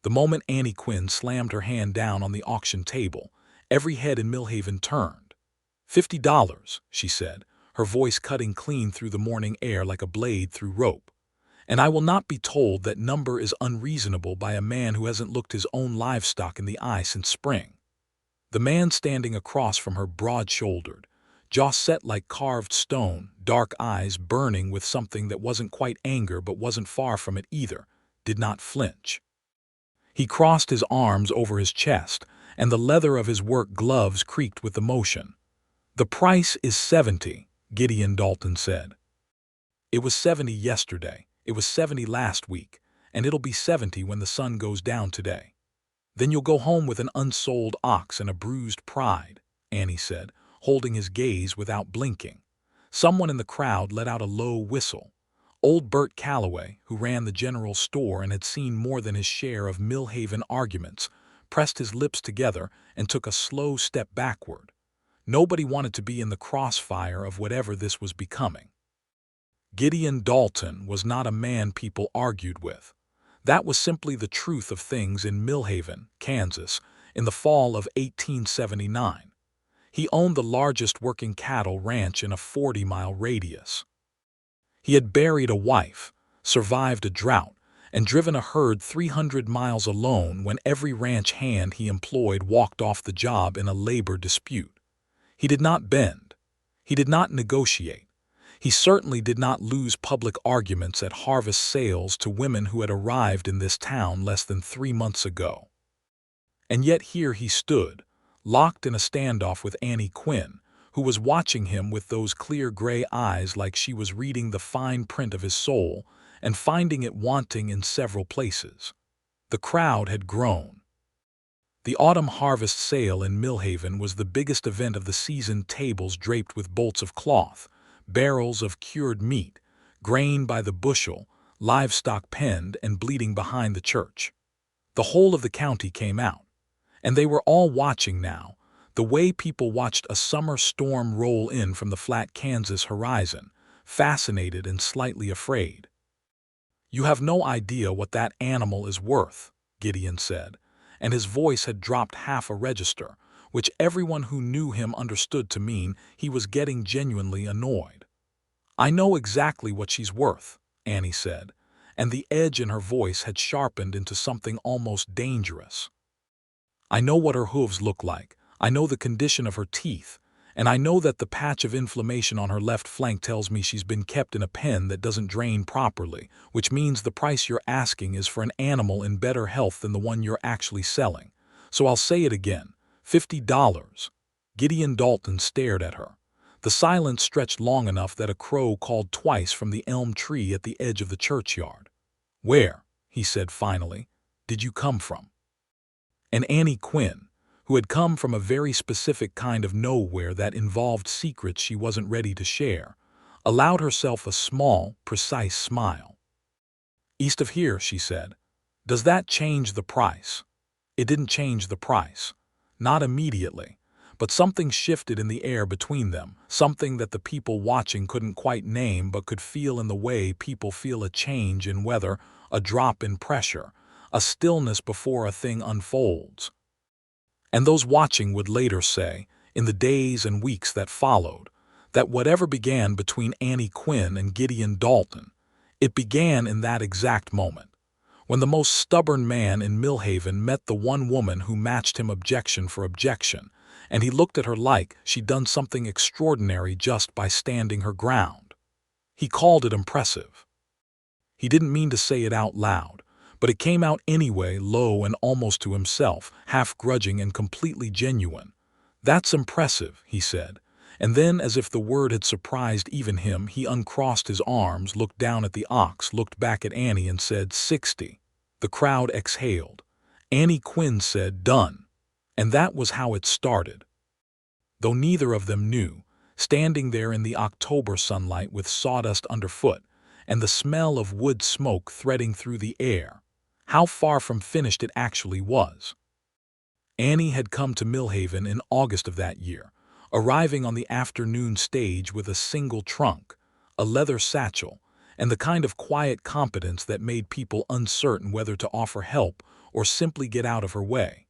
The moment Annie Quinn slammed her hand down on the auction table, every head in Millhaven turned. $50, she said, her voice cutting clean through the morning air like a blade through rope. And I will not be told that number is unreasonable by a man who hasn't looked his own livestock in the eye since spring. The man standing across from her, broad-shouldered, jaw set like carved stone, dark eyes burning with something that wasn't quite anger but wasn't far from it either, did not flinch. He crossed his arms over his chest, and the leather of his work gloves creaked with the motion. "The price is 70, Gideon Dalton said. "It was 70 yesterday, it was 70 last week, and it'll be 70 when the sun goes down today. Then you'll go home with an unsold ox and a bruised pride," Annie said, holding his gaze without blinking. Someone in the crowd let out a low whistle. Old Bert Calloway, who ran the general store and had seen more than his share of Millhaven arguments, pressed his lips together and took a slow step backward. Nobody wanted to be in the crossfire of whatever this was becoming. Gideon Dalton was not a man people argued with. That was simply the truth of things in Millhaven, Kansas, in the fall of 1879. He owned the largest working cattle ranch in a 40-mile radius. He had buried a wife, survived a drought, and driven a herd 300 miles alone when every ranch hand he employed walked off the job in a labor dispute. He did not bend. He did not negotiate. He certainly did not lose public arguments at harvest sales to women who had arrived in this town less than 3 months ago. And yet here he stood, locked in a standoff with Annie Quinn, who was watching him with those clear gray eyes like she was reading the fine print of his soul and finding it wanting in several places. The crowd had grown. The autumn harvest sale in Millhaven was the biggest event of the season. Tables draped with bolts of cloth, barrels of cured meat, grain by the bushel, livestock penned and bleeding behind the church. The whole of the county came out, and they were all watching now, the way people watched a summer storm roll in from the flat Kansas horizon, fascinated and slightly afraid. "You have no idea what that animal is worth," Gideon said, and his voice had dropped half a register, which everyone who knew him understood to mean he was getting genuinely annoyed. "I know exactly what she's worth," Annie said, and the edge in her voice had sharpened into something almost dangerous. "I know what her hooves look like. I know the condition of her teeth, and I know that the patch of inflammation on her left flank tells me she's been kept in a pen that doesn't drain properly, which means the price you're asking is for an animal in better health than the one you're actually selling. So I'll say it again, $50. Gideon Dalton stared at her. The silence stretched long enough that a crow called twice from the elm tree at the edge of the churchyard. "Where," he said finally, "did you come from?" And Annie Quinn, who had come from a very specific kind of nowhere that involved secrets she wasn't ready to share, allowed herself a small, precise smile. "East of here," she said. "Does that change the price?" It didn't change the price. Not immediately. But something shifted in the air between them, something that the people watching couldn't quite name but could feel in the way people feel a change in weather, a drop in pressure, a stillness before a thing unfolds. And those watching would later say, in the days and weeks that followed, that whatever began between Annie Quinn and Gideon Dalton, it began in that exact moment, when the most stubborn man in Millhaven met the one woman who matched him objection for objection, and he looked at her like she'd done something extraordinary just by standing her ground. He called it impressive. He didn't mean to say it out loud, but it came out anyway, low and almost to himself, half grudging and completely genuine. "That's impressive," he said, and then, as if the word had surprised even him, he uncrossed his arms, looked down at the ox, looked back at Annie and said, "60. The crowd exhaled. Annie Quinn said, "Done." And that was how it started. Though neither of them knew, standing there in the October sunlight with sawdust underfoot and the smell of wood smoke threading through the air, how far from finished it actually was. Annie had come to Millhaven in August of that year, arriving on the afternoon stage with a single trunk, a leather satchel, and the kind of quiet competence that made people uncertain whether to offer help or simply get out of her way.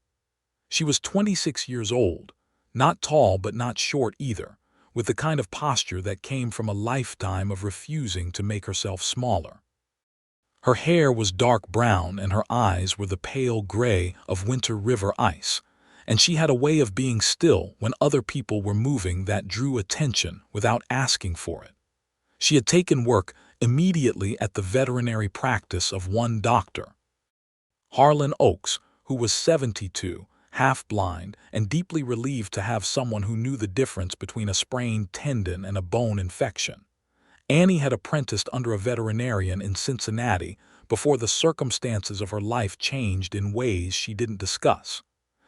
She was 26 years old, not tall but not short either, with the kind of posture that came from a lifetime of refusing to make herself smaller. Her hair was dark brown and her eyes were the pale gray of winter river ice, and she had a way of being still when other people were moving that drew attention without asking for it. She had taken work immediately at the veterinary practice of one doctor, Harlan Oakes, who was 72, half-blind, and deeply relieved to have someone who knew the difference between a sprained tendon and a bone infection. Annie had apprenticed under a veterinarian in Cincinnati before the circumstances of her life changed in ways she didn't discuss.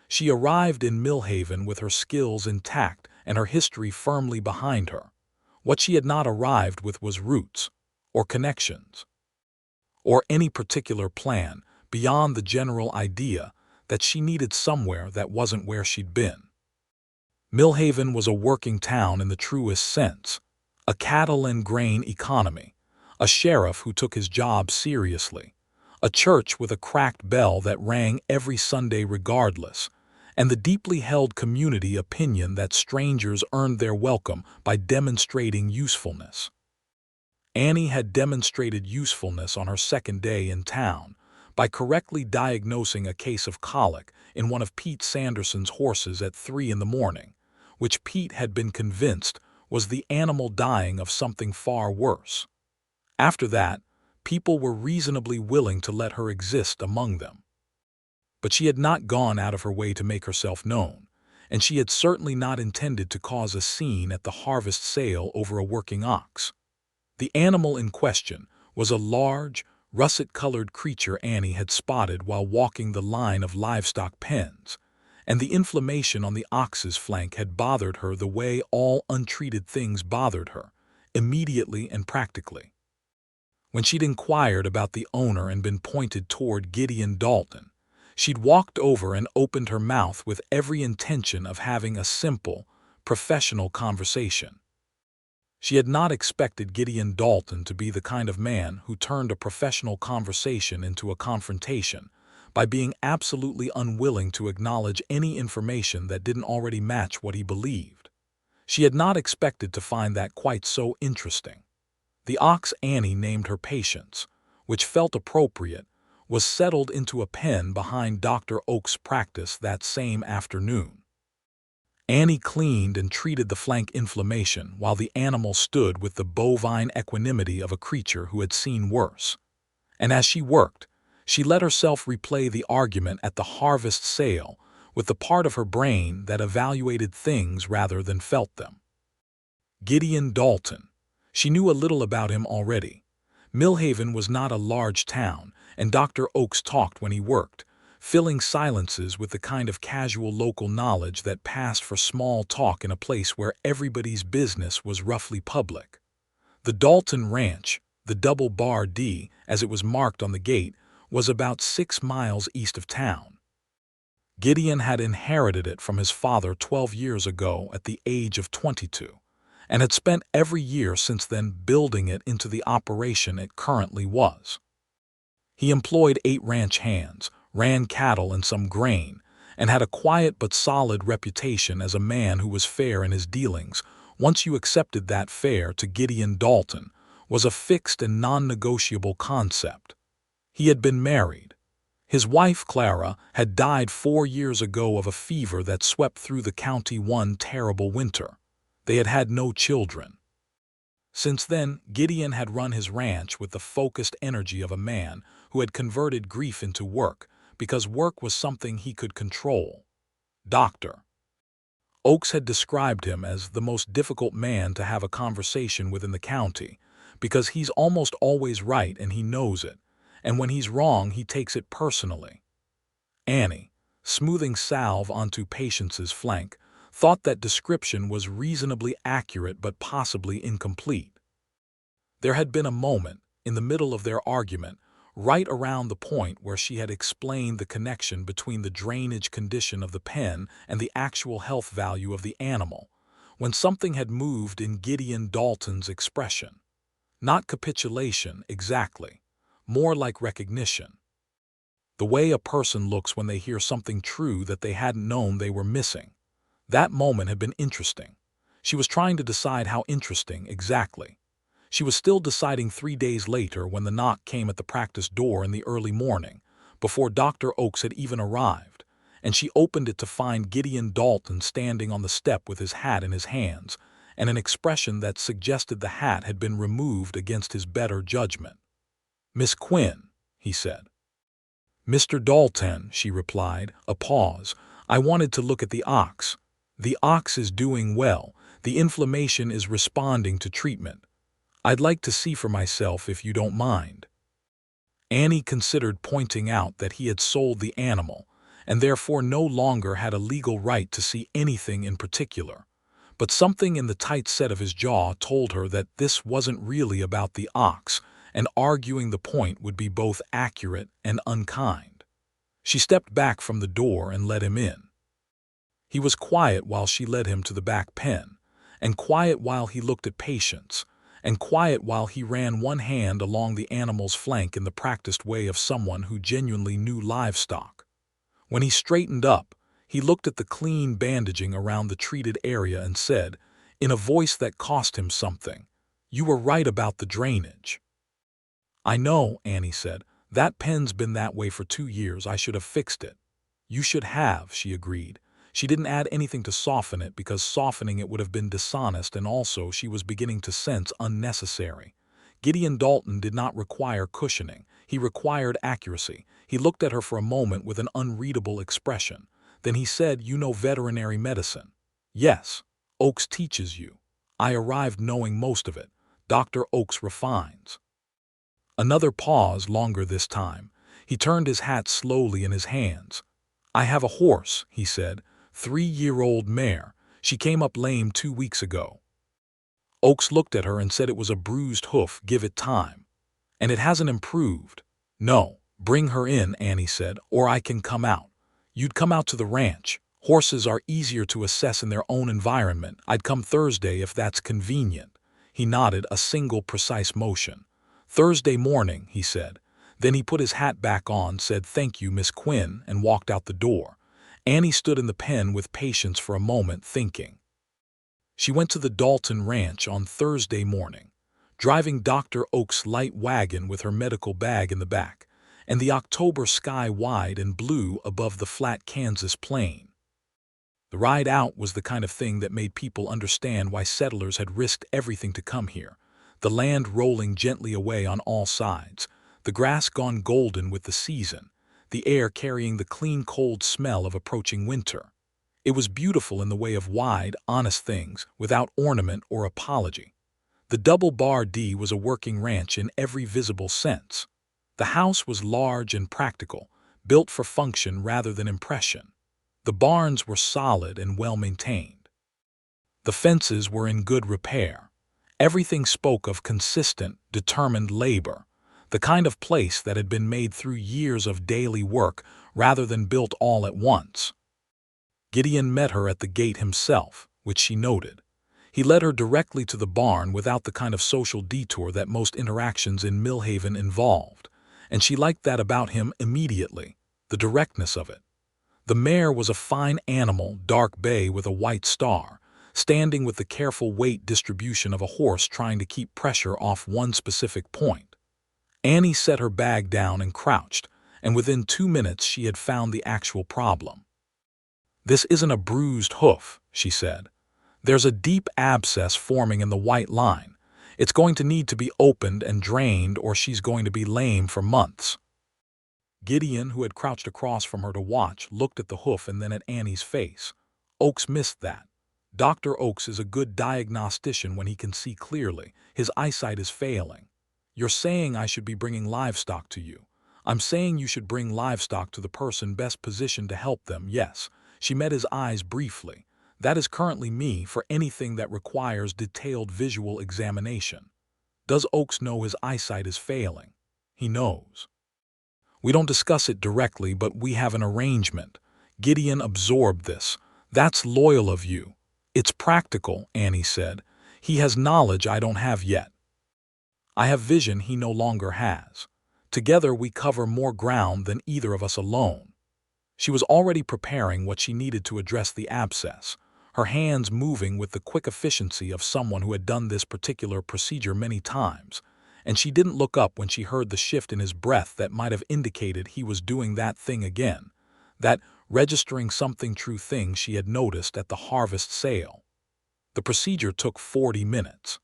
She arrived in Millhaven with her skills intact and her history firmly behind her. What she had not arrived with was roots, or connections, or any particular plan beyond the general idea that she needed somewhere that wasn't where she'd been. Millhaven was a working town in the truest sense, a cattle and grain economy, a sheriff who took his job seriously, a church with a cracked bell that rang every Sunday regardless, and the deeply held community opinion that strangers earned their welcome by demonstrating usefulness. Annie had demonstrated usefulness on her second day in town by correctly diagnosing a case of colic in one of Pete Sanderson's horses at 3 in the morning, which Pete had been convinced was the animal dying of something far worse. After that, people were reasonably willing to let her exist among them. But she had not gone out of her way to make herself known, and she had certainly not intended to cause a scene at the harvest sale over a working ox. The animal in question was a large, russet-colored creature Annie had spotted while walking the line of livestock pens, and the inflammation on the ox's flank had bothered her the way all untreated things bothered her, immediately and practically. When she'd inquired about the owner and been pointed toward Gideon Dalton, she'd walked over and opened her mouth with every intention of having a simple, professional conversation. She had not expected Gideon Dalton to be the kind of man who turned a professional conversation into a confrontation by being absolutely unwilling to acknowledge any information that didn't already match what he believed. She had not expected to find that quite so interesting. The ox Annie named her Patience, which felt appropriate, was settled into a pen behind Dr. Oak's practice that same afternoon. Annie cleaned and treated the flank inflammation while the animal stood with the bovine equanimity of a creature who had seen worse. And as she worked, she let herself replay the argument at the harvest sale with the part of her brain that evaluated things rather than felt them. Gideon Dalton. She knew a little about him already. Millhaven was not a large town, and Dr. Oakes talked when he worked, filling silences with the kind of casual local knowledge that passed for small talk in a place where everybody's business was roughly public. The Dalton Ranch, the Double Bar D, as it was marked on the gate, was about 6 miles east of town. Gideon had inherited it from his father 12 years ago at the age of 22, and had spent every year since then building it into the operation it currently was. He employed 8 ranch hands, ran cattle and some grain, and had a quiet but solid reputation as a man who was fair in his dealings. Once you accepted that fair to Gideon Dalton was a fixed and non-negotiable concept. He had been married. His wife, Clara, had died 4 years ago of a fever that swept through the county one terrible winter. They had had no children. Since then, Gideon had run his ranch with the focused energy of a man who had converted grief into work, because work was something he could control. Dr. Oakes had described him as the most difficult man to have a conversation with in the county, because he's almost always right and he knows it, and when he's wrong he takes it personally. Annie, smoothing salve onto Patience's flank, thought that description was reasonably accurate but possibly incomplete. There had been a moment, in the middle of their argument, right around the point where she had explained the connection between the drainage condition of the pen and the actual health value of the animal, when something had moved in Gideon Dalton's expression. Not capitulation, exactly, more like recognition. The way a person looks when they hear something true that they hadn't known they were missing. That moment had been interesting. She was trying to decide how interesting exactly. She was still deciding 3 days later when the knock came at the practice door in the early morning, before Dr. Oakes had even arrived, and she opened it to find Gideon Dalton standing on the step with his hat in his hands, and an expression that suggested the hat had been removed against his better judgment. "Miss Quinn," he said. "Mr. Dalton," she replied, a pause. "I wanted to look at the ox. The ox is doing well. The inflammation is responding to treatment. I'd like to see for myself if you don't mind." Annie considered pointing out that he had sold the animal, and therefore no longer had a legal right to see anything in particular. But something in the tight set of his jaw told her that this wasn't really about the ox, and arguing the point would be both accurate and unkind. She stepped back from the door and let him in. He was quiet while she led him to the back pen, and quiet while he looked at patients, and quiet while he ran one hand along the animal's flank in the practiced way of someone who genuinely knew livestock. When he straightened up, he looked at the clean bandaging around the treated area and said, in a voice that cost him something, "You were right about the drainage." "I know," Annie said. "That pen's been that way for 2 years. I should have fixed it." "You should have," she agreed. She didn't add anything to soften it because softening it would have been dishonest, and also she was beginning to sense unnecessary. Gideon Dalton did not require cushioning. He required accuracy. He looked at her for a moment with an unreadable expression. Then he said, "You know veterinary medicine?" "Yes. Oakes teaches you." "I arrived knowing most of it. Dr. Oakes refines." Another pause, longer this time. He turned his hat slowly in his hands. "I have a horse," he said. 3-year-old mare. She came up lame 2 weeks ago." Oakes looked at her and said it was a bruised hoof. "Give it time." "And it hasn't improved." "No. Bring her in," Annie said, "or I can come out." "You'd come out to the ranch. Horses are easier to assess in their own environment. I'd come Thursday if that's convenient." He nodded, a single precise motion. "Thursday morning," he said. Then he put his hat back on, said, "Thank you, Miss Quinn," and walked out the door. Annie stood in the pen with patience for a moment, thinking. She went to the Dalton ranch on Thursday morning, driving Dr. Oakes' light wagon with her medical bag in the back, and the October sky wide and blue above the flat Kansas plain. The ride out was the kind of thing that made people understand why settlers had risked everything to come here. The land rolling gently away on all sides, the grass gone golden with the season, the air carrying the clean, cold smell of approaching winter. It was beautiful in the way of wide, honest things, without ornament or apology. The Double Bar D was a working ranch in every visible sense. The house was large and practical, built for function rather than impression. The barns were solid and well-maintained. The fences were in good repair. Everything spoke of consistent, determined labor, the kind of place that had been made through years of daily work rather than built all at once. Gideon met her at the gate himself, which she noted. He led her directly to the barn without the kind of social detour that most interactions in Millhaven involved, and she liked that about him immediately, the directness of it. The mare was a fine animal, dark bay with a white star, standing with the careful weight distribution of a horse trying to keep pressure off one specific point. Annie set her bag down and crouched, and within 2 minutes she had found the actual problem. "This isn't a bruised hoof," she said. "There's a deep abscess forming in the white line. It's going to need to be opened and drained, or she's going to be lame for months." Gideon, who had crouched across from her to watch, looked at the hoof and then at Annie's face. Oakes missed that. Dr. Oakes is a good diagnostician when he can see clearly. His eyesight is failing. "You're saying I should be bringing livestock to you." "I'm saying you should bring livestock to the person best positioned to help them, yes." She met his eyes briefly. "That is currently me for anything that requires detailed visual examination." "Does Oakes know his eyesight is failing?" "He knows. We don't discuss it directly, but we have an arrangement." Gideon absorbed this. "That's loyal of you." "It's practical," Annie said. "He has knowledge I don't have yet. I have vision he no longer has. Together we cover more ground than either of us alone." She was already preparing what she needed to address the abscess, her hands moving with the quick efficiency of someone who had done this particular procedure many times, and she didn't look up when she heard the shift in his breath that might have indicated he was doing that thing again, that registering something true thing she had noticed at the harvest sale. The procedure took 40 minutes.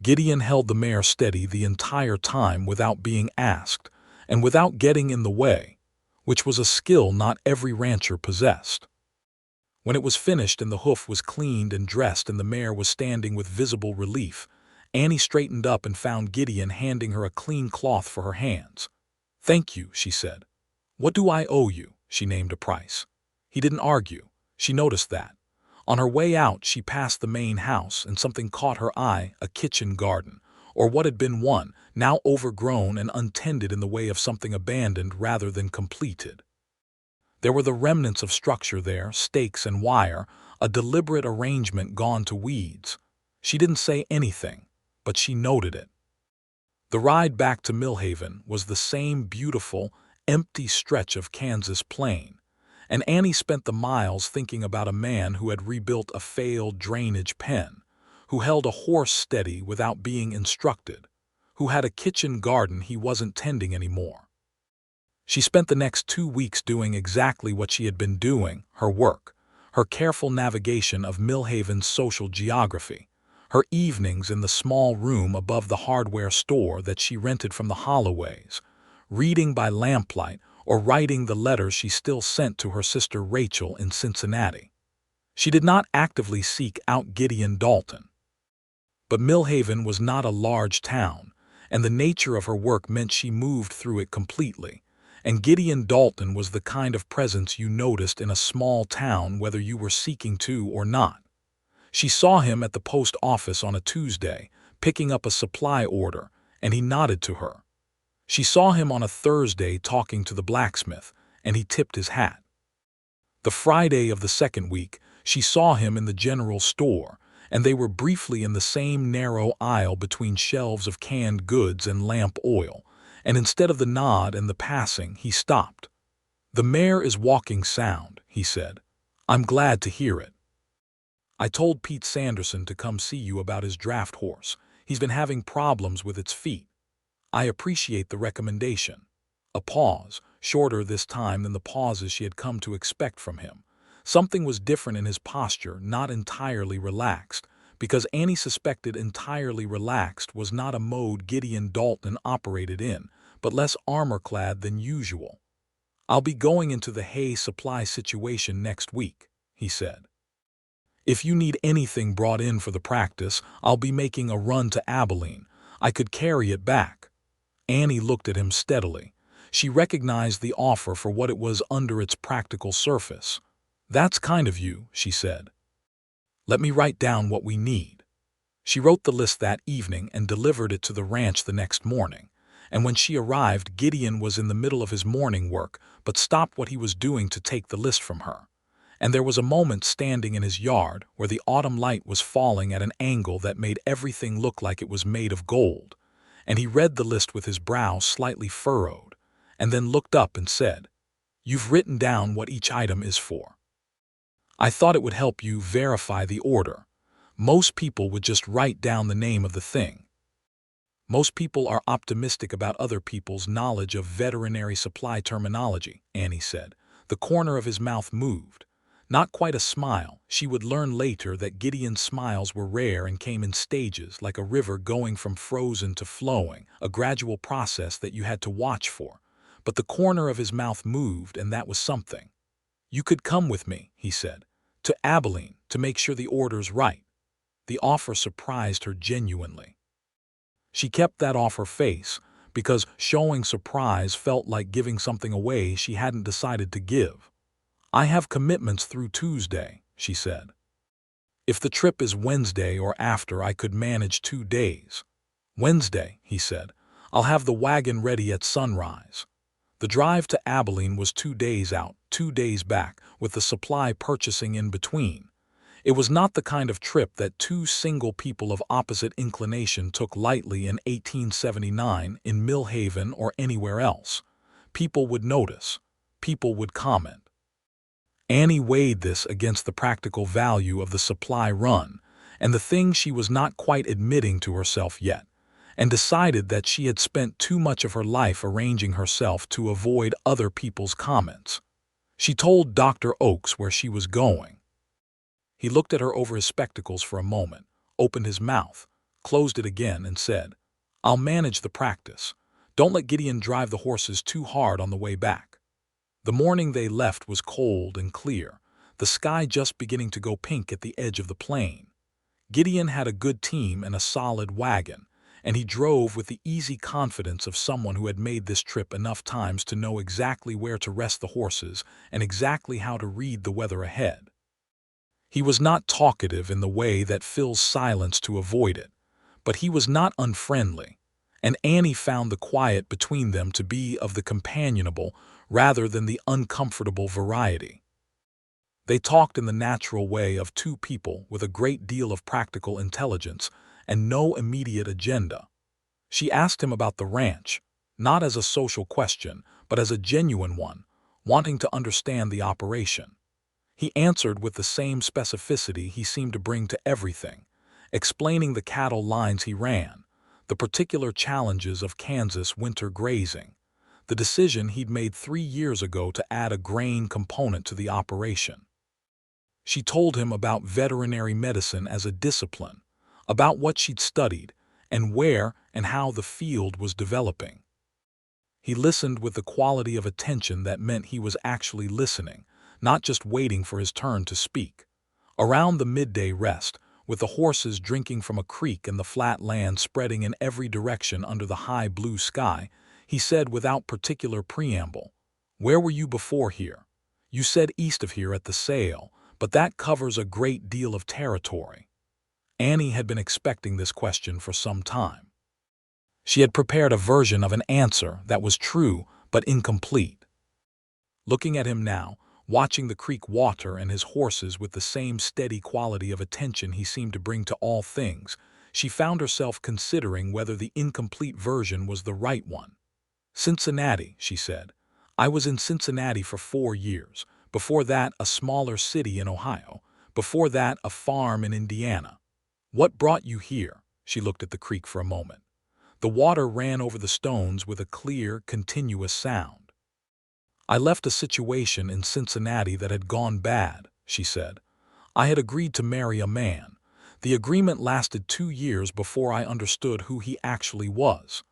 Gideon held the mare steady the entire time without being asked, and without getting in the way, which was a skill not every rancher possessed. When it was finished and the hoof was cleaned and dressed and the mare was standing with visible relief, Annie straightened up and found Gideon handing her a clean cloth for her hands. "Thank you," she said. "What do I owe you?" She named a price. He didn't argue. She noticed that. On her way out, she passed the main house, and something caught her eye, a kitchen garden, or what had been one, now overgrown and untended in the way of something abandoned rather than completed. There were the remnants of structure there, stakes and wire, a deliberate arrangement gone to weeds. She didn't say anything, but she noted it. The ride back to Millhaven was the same beautiful, empty stretch of Kansas plain, and Annie spent the miles thinking about a man who had rebuilt a failed drainage pen, who held a horse steady without being instructed, who had a kitchen garden he wasn't tending anymore. She spent the next 2 weeks doing exactly what she had been doing, her work, her careful navigation of Millhaven's social geography, her evenings in the small room above the hardware store that she rented from the Holloways, reading by lamplight or writing the letters she still sent to her sister Rachel in Cincinnati. She did not actively seek out Gideon Dalton. But Millhaven was not a large town, and the nature of her work meant she moved through it completely, and Gideon Dalton was the kind of presence you noticed in a small town whether you were seeking to or not. She saw him at the post office on a Tuesday, picking up a supply order, and he nodded to her. She saw him on a Thursday talking to the blacksmith, and he tipped his hat. The Friday of the second week, she saw him in the general store, and they were briefly in the same narrow aisle between shelves of canned goods and lamp oil, and instead of the nod and the passing, he stopped. "The mare is walking sound," he said. "I'm glad to hear it. I told Pete Sanderson to come see you about his draft horse. He's been having problems with its feet. I appreciate the recommendation." A pause, shorter this time than the pauses she had come to expect from him. Something was different in his posture, not entirely relaxed, because Annie suspected entirely relaxed was not a mode Gideon Dalton operated in, but less armor-clad than usual. "I'll be going into the hay supply situation next week," he said. "If you need anything brought in for the practice, I'll be making a run to Abilene. I could carry it back." Annie looked at him steadily. She recognized the offer for what it was under its practical surface. "That's kind of you," she said. "Let me write down what we need." She wrote the list that evening and delivered it to the ranch the next morning, and when she arrived, Gideon was in the middle of his morning work, but stopped what he was doing to take the list from her. And there was a moment standing in his yard where the autumn light was falling at an angle that made everything look like it was made of gold, and he read the list with his brow slightly furrowed, and then looked up and said, "You've written down what each item is for. I thought it would help you verify the order. Most people would just write down the name of the thing. Most people are optimistic about other people's knowledge of veterinary supply terminology," Annie said. The corner of his mouth moved. Not quite a smile. She would learn later that Gideon's smiles were rare and came in stages, like a river going from frozen to flowing, a gradual process that you had to watch for. But the corner of his mouth moved, and that was something. "You could come with me," he said, "to Abilene to make sure the order's right." The offer surprised her genuinely. She kept that off her face, because showing surprise felt like giving something away she hadn't decided to give. "I have commitments through Tuesday," she said. "If the trip is Wednesday or after, I could manage 2 days. "Wednesday," he said. "I'll have the wagon ready at sunrise." The drive to Abilene was 2 days out, 2 days back, with the supply purchasing in between. It was not the kind of trip that two single people of opposite inclination took lightly in 1879 in Millhaven or anywhere else. People would notice. People would comment. Annie weighed this against the practical value of the supply run and the thing she was not quite admitting to herself yet, and decided that she had spent too much of her life arranging herself to avoid other people's comments. She told Dr. Oakes where she was going. He looked at her over his spectacles for a moment, opened his mouth, closed it again, and said, "I'll manage the practice. Don't let Gideon drive the horses too hard on the way back." The morning they left was cold and clear, the sky just beginning to go pink at the edge of the plain. Gideon had a good team and a solid wagon, and he drove with the easy confidence of someone who had made this trip enough times to know exactly where to rest the horses and exactly how to read the weather ahead. He was not talkative in the way that fills silence to avoid it, but he was not unfriendly, and Annie found the quiet between them to be of the companionable rather than the uncomfortable variety. They talked in the natural way of two people with a great deal of practical intelligence and no immediate agenda. She asked him about the ranch, not as a social question, but as a genuine one, wanting to understand the operation. He answered with the same specificity he seemed to bring to everything, explaining the cattle lines he ran, the particular challenges of Kansas winter grazing, the decision he'd made 3 years ago to add a grain component to the operation. She told him about veterinary medicine as a discipline, about what she'd studied, and where and how the field was developing. He listened with the quality of attention that meant he was actually listening, not just waiting for his turn to speak. Around the midday rest, with the horses drinking from a creek and the flat land spreading in every direction under the high blue sky, he said without particular preamble, "Where were you before here? You said east of here at the sale, but that covers a great deal of territory." Annie had been expecting this question for some time. She had prepared a version of an answer that was true but incomplete. Looking at him now, watching the creek water and his horses with the same steady quality of attention he seemed to bring to all things, she found herself considering whether the incomplete version was the right one. "Cincinnati," she said. "I was in Cincinnati for 4 years. Before that, a smaller city in Ohio. Before that, a farm in Indiana. What brought you here?" She looked at the creek for a moment. The water ran over the stones with a clear, continuous sound. "I left a situation in Cincinnati that had gone bad," she said. "I had agreed to marry a man. The agreement lasted 2 years before I understood who he actually was."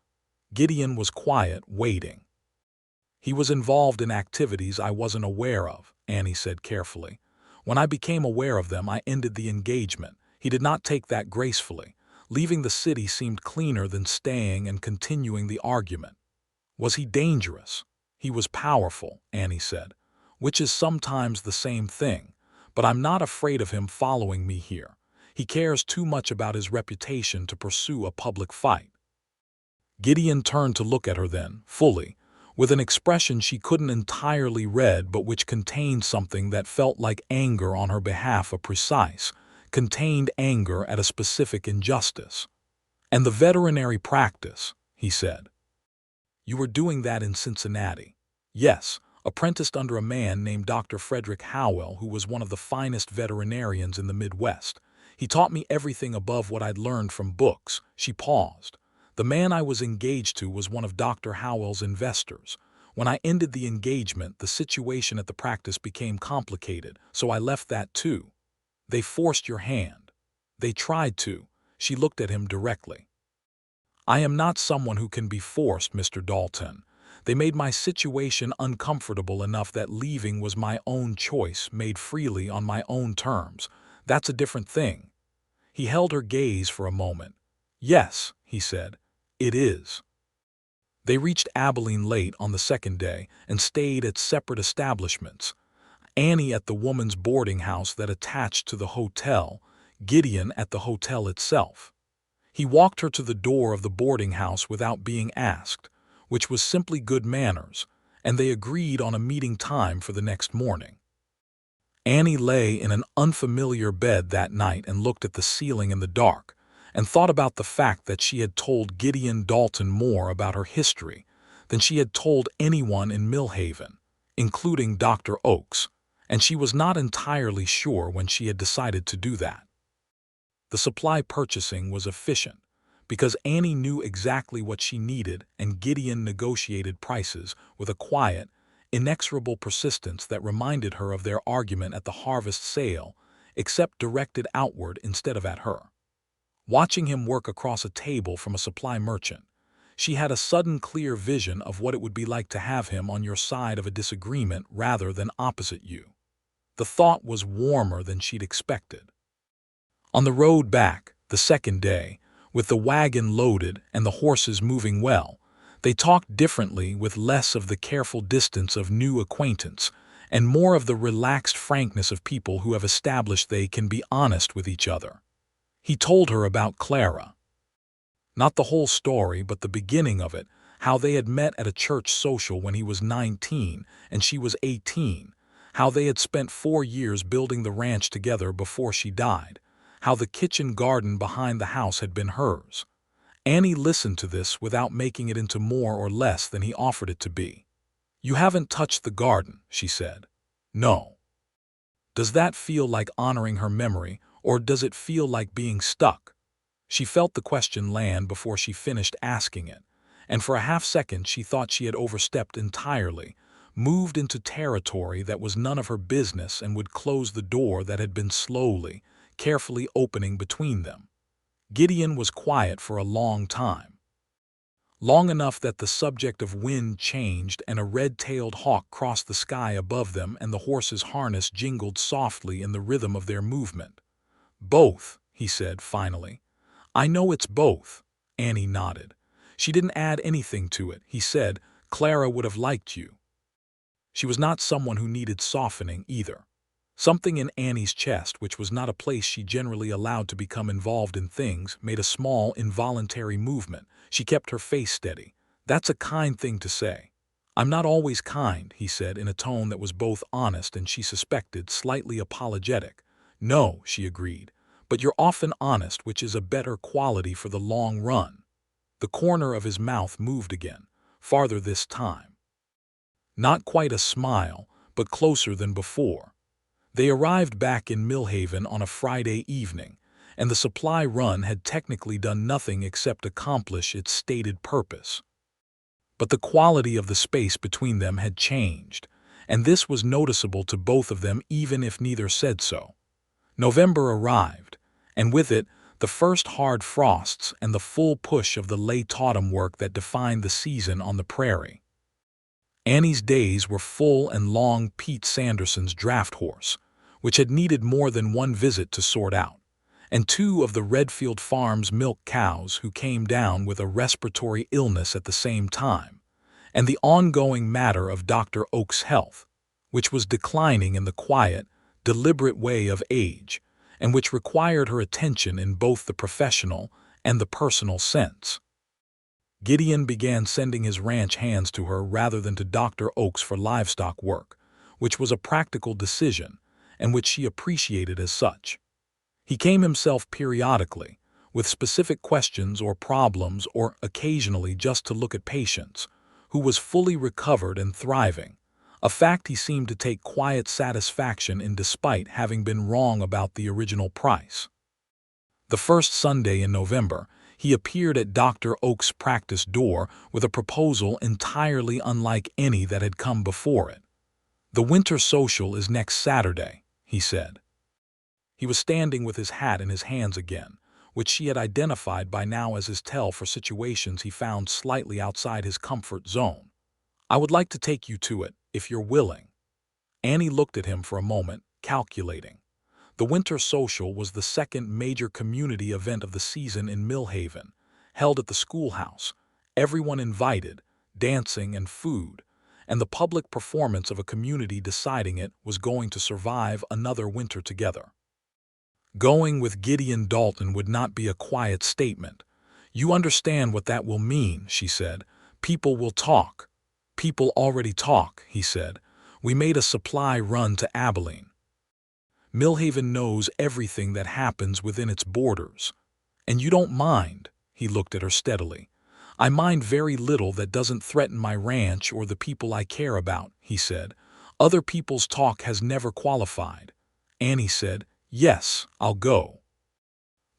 Gideon was quiet, waiting. "He was involved in activities I wasn't aware of," Annie said carefully. "When I became aware of them, I ended the engagement. He did not take that gracefully. Leaving the city seemed cleaner than staying and continuing the argument." "Was he dangerous?" "He was powerful," Annie said, "which is sometimes the same thing, but I'm not afraid of him following me here. He cares too much about his reputation to pursue a public fight." Gideon turned to look at her then, fully, with an expression she couldn't entirely read but which contained something that felt like anger on her behalf, a precise, contained anger at a specific injustice. "And the veterinary practice," he said. "You were doing that in Cincinnati." "Yes, apprenticed under a man named Dr. Frederick Howell, who was one of the finest veterinarians in the Midwest. He taught me everything above what I'd learned from books." She paused. "The man I was engaged to was one of Dr. Howell's investors. When I ended the engagement, the situation at the practice became complicated, so I left that too." "They forced your hand." "They tried to." She looked at him directly. "I am not someone who can be forced, Mr. Dalton. They made my situation uncomfortable enough that leaving was my own choice, made freely on my own terms. That's a different thing." He held her gaze for a moment. "Yes," he said, "it is." They reached Abilene late on the second day and stayed at separate establishments. Annie at the woman's boarding house that attached to the hotel, Gideon at the hotel itself. He walked her to the door of the boarding house without being asked, which was simply good manners, and they agreed on a meeting time for the next morning. Annie lay in an unfamiliar bed that night and looked at the ceiling in the dark, and thought about the fact that she had told Gideon Dalton more about her history than she had told anyone in Millhaven, including Dr. Oakes, and she was not entirely sure when she had decided to do that. The supply purchasing was efficient, because Annie knew exactly what she needed and Gideon negotiated prices with a quiet, inexorable persistence that reminded her of their argument at the harvest sale, except directed outward instead of at her. Watching him work across a table from a supply merchant, she had a sudden clear vision of what it would be like to have him on your side of a disagreement rather than opposite you. The thought was warmer than she'd expected. On the road back, the second day, with the wagon loaded and the horses moving well, they talked differently, with less of the careful distance of new acquaintance and more of the relaxed frankness of people who have established they can be honest with each other. He told her about Clara. Not the whole story, but the beginning of it, how they had met at a church social when he was 19 and she was 18, how they had spent 4 years building the ranch together before she died, how the kitchen garden behind the house had been hers. Annie listened to this without making it into more or less than he offered it to be. "You haven't touched the garden," she said. "No." Does that feel like honoring her memory, or does it feel like being stuck? She felt the question land before she finished asking it, and for a half-second she thought she had overstepped entirely, moved into territory that was none of her business, and would close the door that had been slowly, carefully opening between them. Gideon was quiet for a long time. Long enough that the subject of wind changed and a red-tailed hawk crossed the sky above them and the horses' harness jingled softly in the rhythm of their movement. "Both," he said finally. "I know it's both." Annie nodded. "She didn't add anything to it," he said. "Clara would have liked you." She was not someone who needed softening either. Something in Annie's chest, which was not a place she generally allowed to become involved in things, made a small, involuntary movement. She kept her face steady. "That's a kind thing to say." "I'm not always kind," he said in a tone that was both honest and, she suspected, slightly apologetic. "No," she agreed, "but you're often honest, which is a better quality for the long run." The corner of his mouth moved again, farther this time. Not quite a smile, but closer than before. They arrived back in Millhaven on a Friday evening, and the supply run had technically done nothing except accomplish its stated purpose. But the quality of the space between them had changed, and this was noticeable to both of them even if neither said so. November arrived, and with it the first hard frosts and the full push of the late autumn work that defined the season on the prairie. Annie's days were full and long. Pete Sanderson's draft horse, which had needed more than one visit to sort out, and 2 of the Redfield Farm's milk cows who came down with a respiratory illness at the same time, and the ongoing matter of Dr. Oak's health, which was declining in the quiet, deliberate way of age, and which required her attention in both the professional and the personal sense. Gideon began sending his ranch hands to her rather than to Dr. Oakes for livestock work, which was a practical decision, and which she appreciated as such. He came himself periodically, with specific questions or problems, or occasionally just to look at patients, who was fully recovered and thriving, a fact he seemed to take quiet satisfaction in despite having been wrong about the original price. The first Sunday in November, he appeared at Dr. Oak's practice door with a proposal entirely unlike any that had come before it. "The winter social is next Saturday," he said. He was standing with his hat in his hands again, which she had identified by now as his tell for situations he found slightly outside his comfort zone. "I would like to take you to it, if you're willing." Annie looked at him for a moment, calculating. The winter social was the second major community event of the season in Millhaven, held at the schoolhouse, everyone invited, dancing and food, and the public performance of a community deciding it was going to survive another winter together. Going with Gideon Dalton would not be a quiet statement. "You understand what that will mean," she said. "People will talk." "People already talk," he said. "We made a supply run to Abilene." Millhaven knows everything that happens within its borders. And you don't mind, he looked at her steadily. I mind very little that doesn't threaten my ranch or the people I care about, he said. Other people's talk has never qualified. Annie said, yes, I'll go.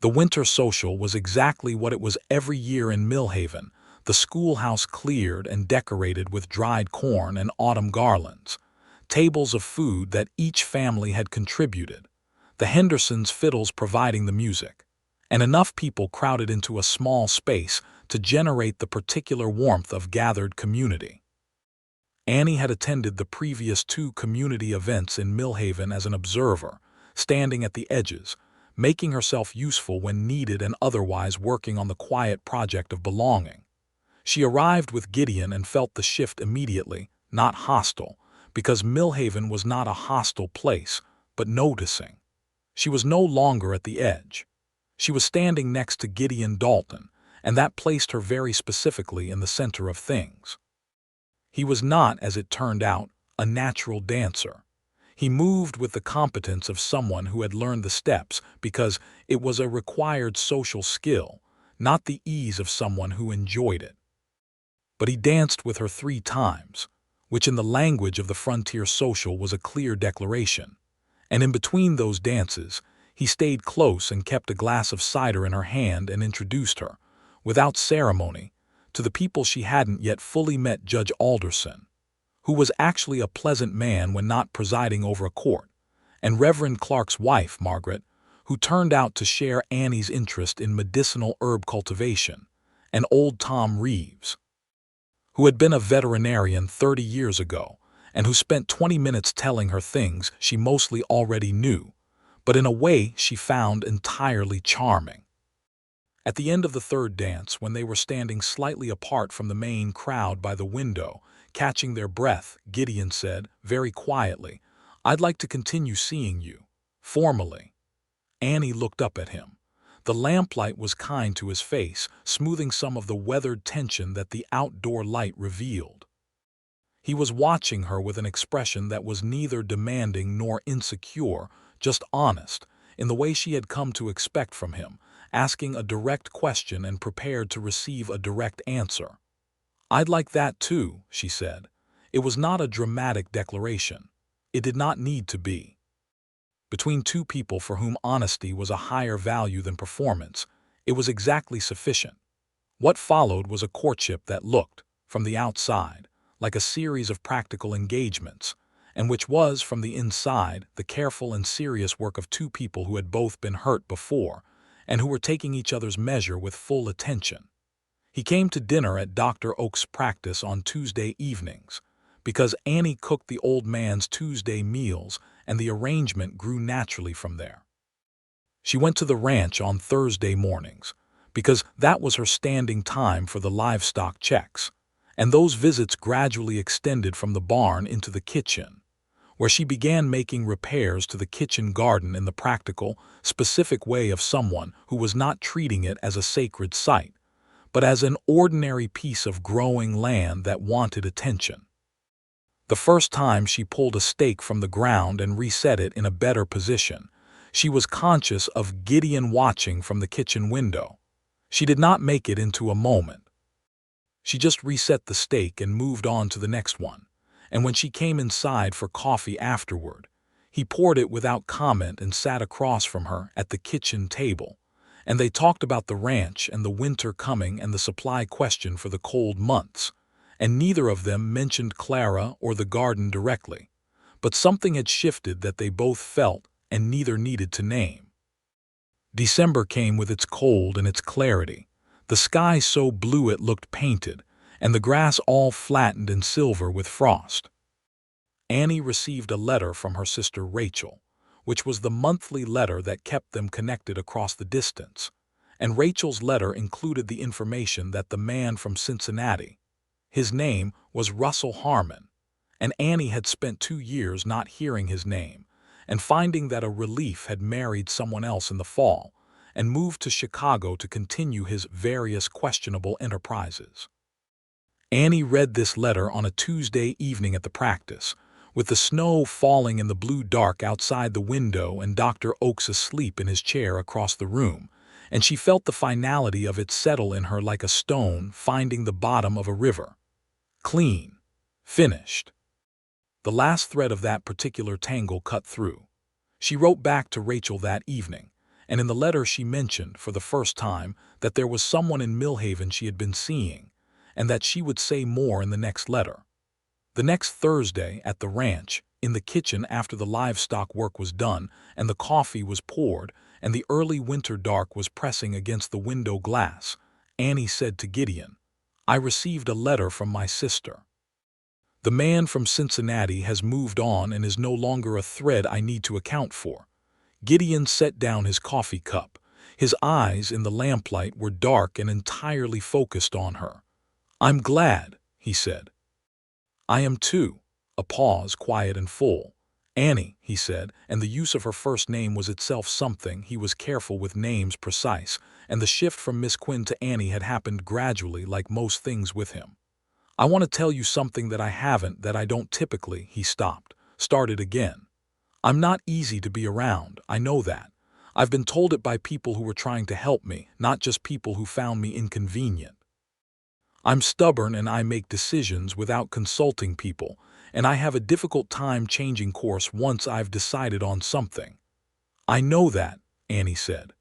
The winter social was exactly what it was every year in Millhaven, the schoolhouse cleared and decorated with dried corn and autumn garlands, tables of food that each family had contributed, the Hendersons' fiddles providing the music, and enough people crowded into a small space to generate the particular warmth of gathered community. Annie had attended the previous 2 community events in Millhaven as an observer, standing at the edges, making herself useful when needed and otherwise working on the quiet project of belonging. She arrived with Gideon and felt the shift immediately, not hostile, because Millhaven was not a hostile place, but noticing. She was no longer at the edge. She was standing next to Gideon Dalton, and that placed her very specifically in the center of things. He was not, as it turned out, a natural dancer. He moved with the competence of someone who had learned the steps because it was a required social skill, not the ease of someone who enjoyed it. But he danced with her 3 times, which in the language of the frontier social was a clear declaration. And in between those dances, he stayed close and kept a glass of cider in her hand and introduced her, without ceremony, to the people she hadn't yet fully met. Judge Alderson, who was actually a pleasant man when not presiding over a court, and Reverend Clark's wife, Margaret, who turned out to share Annie's interest in medicinal herb cultivation, and old Tom Reeves, who had been a veterinarian 30 years ago, and who spent 20 minutes telling her things she mostly already knew, but in a way she found entirely charming. At the end of the 3rd dance, when they were standing slightly apart from the main crowd by the window, catching their breath, Gideon said, very quietly, I'd like to continue seeing you, formally. Annie looked up at him. The lamplight was kind to his face, smoothing some of the weathered tension that the outdoor light revealed. He was watching her with an expression that was neither demanding nor insecure, just honest, in the way she had come to expect from him, asking a direct question and prepared to receive a direct answer. I'd like that too, she said. It was not a dramatic declaration. It did not need to be. Between 2 people for whom honesty was a higher value than performance, it was exactly sufficient. What followed was a courtship that looked, from the outside, like a series of practical engagements, and which was, from the inside, the careful and serious work of 2 people who had both been hurt before, and who were taking each other's measure with full attention. He came to dinner at Dr. Oak's practice on Tuesday evenings, because Annie cooked the old man's Tuesday meals, and the arrangement grew naturally from there. She went to the ranch on Thursday mornings, because that was her standing time for the livestock checks, and those visits gradually extended from the barn into the kitchen, where she began making repairs to the kitchen garden in the practical, specific way of someone who was not treating it as a sacred site, but as an ordinary piece of growing land that wanted attention. The first time she pulled a stake from the ground and reset it in a better position, she was conscious of Gideon watching from the kitchen window. She did not make it into a moment. She just reset the stake and moved on to the next one. And when she came inside for coffee afterward, he poured it without comment and sat across from her at the kitchen table, and they talked about the ranch and the winter coming and the supply question for the cold months, and neither of them mentioned Clara or the garden directly, but something had shifted that they both felt and neither needed to name. December came with its cold and its clarity, the sky so blue it looked painted, and the grass all flattened and silver with frost. Annie received a letter from her sister Rachel, which was the monthly letter that kept them connected across the distance, and Rachel's letter included the information that the man from Cincinnati, his name was Russell Harmon, and Annie had spent 2 years not hearing his name, and finding that a relief had married someone else in the fall, and moved to Chicago to continue his various questionable enterprises. Annie read this letter on a Tuesday evening at the practice, with the snow falling in the blue dark outside the window and Dr. Oakes asleep in his chair across the room, and she felt the finality of it settle in her like a stone finding the bottom of a river. Clean. Finished. The last thread of that particular tangle cut through. She wrote back to Rachel that evening, and in the letter she mentioned, for the first time, that there was someone in Millhaven she had been seeing, and that she would say more in the next letter. The next Thursday, at the ranch, in the kitchen after the livestock work was done and the coffee was poured and the early winter dark was pressing against the window glass, Annie said to Gideon, "I received a letter from my sister. The man from Cincinnati has moved on and is no longer a thread I need to account for." Gideon set down his coffee cup. His eyes in the lamplight were dark and entirely focused on her. "I'm glad," he said. "I am too." A pause, quiet and full. "Annie," he said, and the use of her first name was itself something. He was careful with names precise, and the shift from Miss Quinn to Annie had happened gradually, like most things with him. "I want to tell you something that I don't typically." He stopped, started again. "I'm not easy to be around, I know that. I've been told it by people who were trying to help me, not just people who found me inconvenient. I'm stubborn and I make decisions without consulting people, and I have a difficult time changing course once I've decided on something." "I know that," Annie said.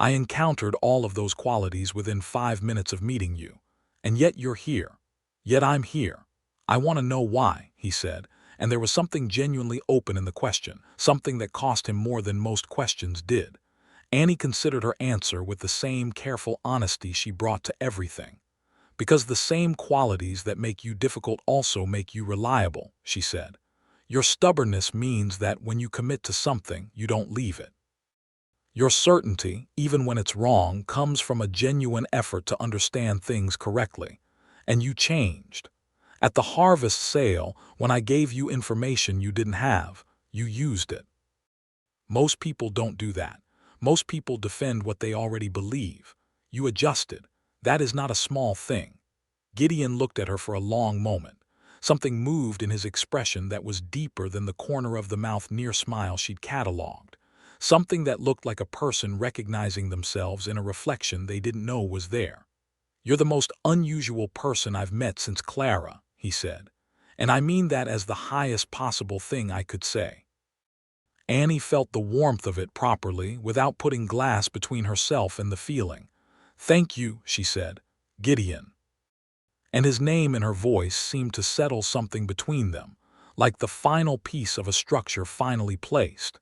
"I encountered all of those qualities within 5 minutes of meeting you, and yet you're here. Yet I'm here. I want to know why," he said, and there was something genuinely open in the question, something that cost him more than most questions did. Annie considered her answer with the same careful honesty she brought to everything. "Because the same qualities that make you difficult also make you reliable," she said. "Your stubbornness means that when you commit to something, you don't leave it. Your certainty, even when it's wrong, comes from a genuine effort to understand things correctly. And you changed. At the harvest sale, when I gave you information you didn't have, you used it. Most people don't do that. Most people defend what they already believe. You adjusted. That is not a small thing." Gideon looked at her for a long moment. Something moved in his expression that was deeper than the corner of the mouth near smile she'd catalogued. Something that looked like a person recognizing themselves in a reflection they didn't know was there. "You're the most unusual person I've met since Clara," he said. "And I mean that as the highest possible thing I could say." Annie felt the warmth of it properly, without putting glass between herself and the feeling. "Thank you," she said. "Gideon." And his name in her voice seemed to settle something between them, like the final piece of a structure finally placed.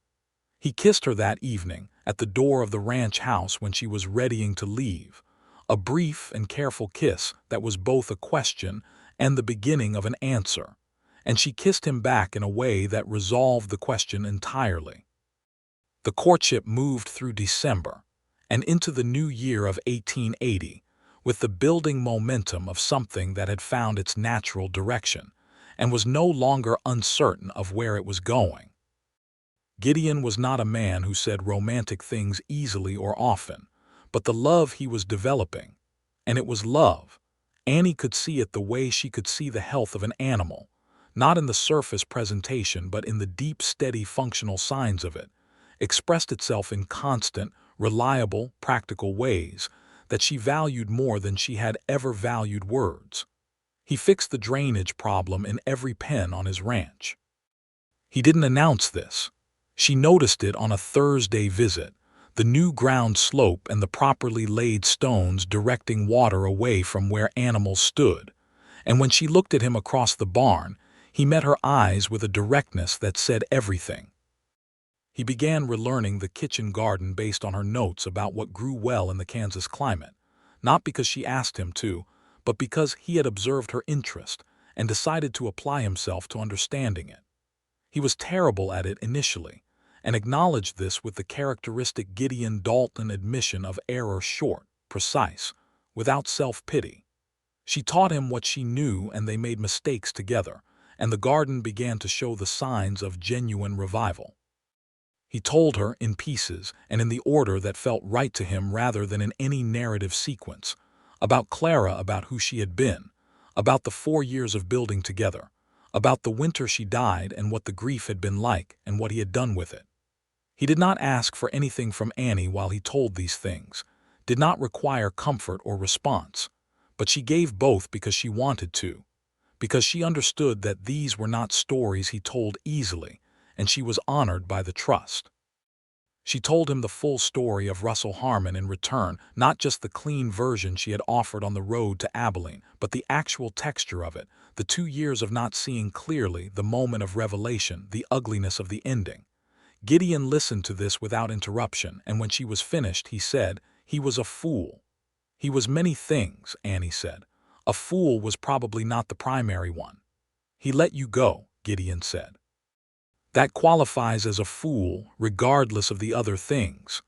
He kissed her that evening, at the door of the ranch house when she was readying to leave. A brief and careful kiss that was both a question and the beginning of an answer, and she kissed him back in a way that resolved the question entirely. The courtship moved through December and into the new year of 1880, with the building momentum of something that had found its natural direction and was no longer uncertain of where it was going. Gideon was not a man who said romantic things easily or often, but the love he was developing, and it was love. Annie could see it the way she could see the health of an animal, not in the surface presentation but in the deep, steady, functional signs of it, expressed itself in constant, reliable, practical ways that she valued more than she had ever valued words. He fixed the drainage problem in every pen on his ranch. He didn't announce this. She noticed it on a Thursday visit, the new ground slope and the properly laid stones directing water away from where animals stood. And when she looked at him across the barn, he met her eyes with a directness that said everything. He began relearning the kitchen garden based on her notes about what grew well in the Kansas climate, not because she asked him to, but because he had observed her interest and decided to apply himself to understanding it. He was terrible at it initially, and acknowledged this with the characteristic Gideon Dalton admission of error, short, precise, without self-pity. She taught him what she knew and they made mistakes together, and the garden began to show the signs of genuine revival. He told her in pieces and in the order that felt right to him rather than in any narrative sequence, about Clara, about who she had been, about the 4 years of building together, about the winter she died and what the grief had been like and what he had done with it. He did not ask for anything from Annie while he told these things, did not require comfort or response, but she gave both because she wanted to, because she understood that these were not stories he told easily, and she was honored by the trust. She told him the full story of Russell Harmon in return, not just the clean version she had offered on the road to Abilene, but the actual texture of it, the 2 years of not seeing clearly, the moment of revelation, the ugliness of the ending. Gideon listened to this without interruption, and when she was finished, he said, "He was a fool." "He was many things," Annie said. "A fool was probably not the primary one." "He let you go," Gideon said. "That qualifies as a fool, regardless of the other things."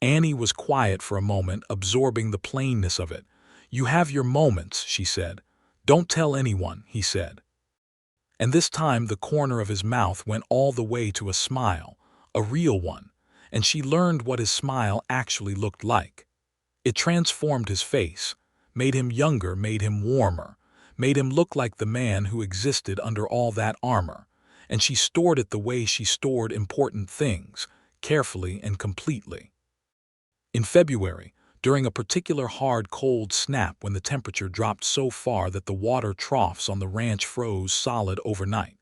Annie was quiet for a moment, absorbing the plainness of it. "You have your moments," she said. "Don't tell anyone," he said. And this time the corner of his mouth went all the way to a smile, a real one, and she learned what his smile actually looked like. It transformed his face, made him younger, made him warmer, made him look like the man who existed under all that armor, and she stored it the way she stored important things, carefully and completely. In February, during a particular hard cold snap when the temperature dropped so far that the water troughs on the ranch froze solid overnight,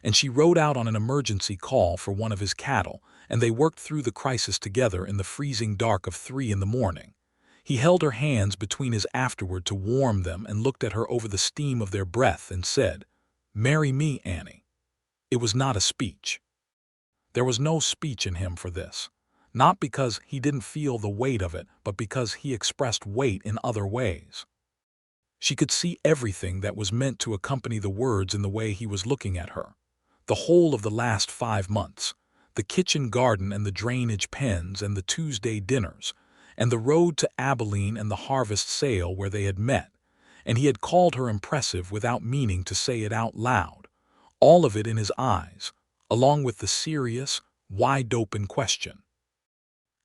and she rode out on an emergency call for one of his cattle, and they worked through the crisis together in the freezing dark of 3 in the morning. He held her hands between his afterward to warm them and looked at her over the steam of their breath and said, "Marry me, Annie." It was not a speech. There was no speech in him for this. Not because he didn't feel the weight of it, but because he expressed weight in other ways. She could see everything that was meant to accompany the words in the way he was looking at her. The whole of the last 5 months, the kitchen garden and the drainage pens and the Tuesday dinners, and the road to Abilene and the harvest sale where they had met, and he had called her impressive without meaning to say it out loud, all of it in his eyes, along with the serious, wide-open question.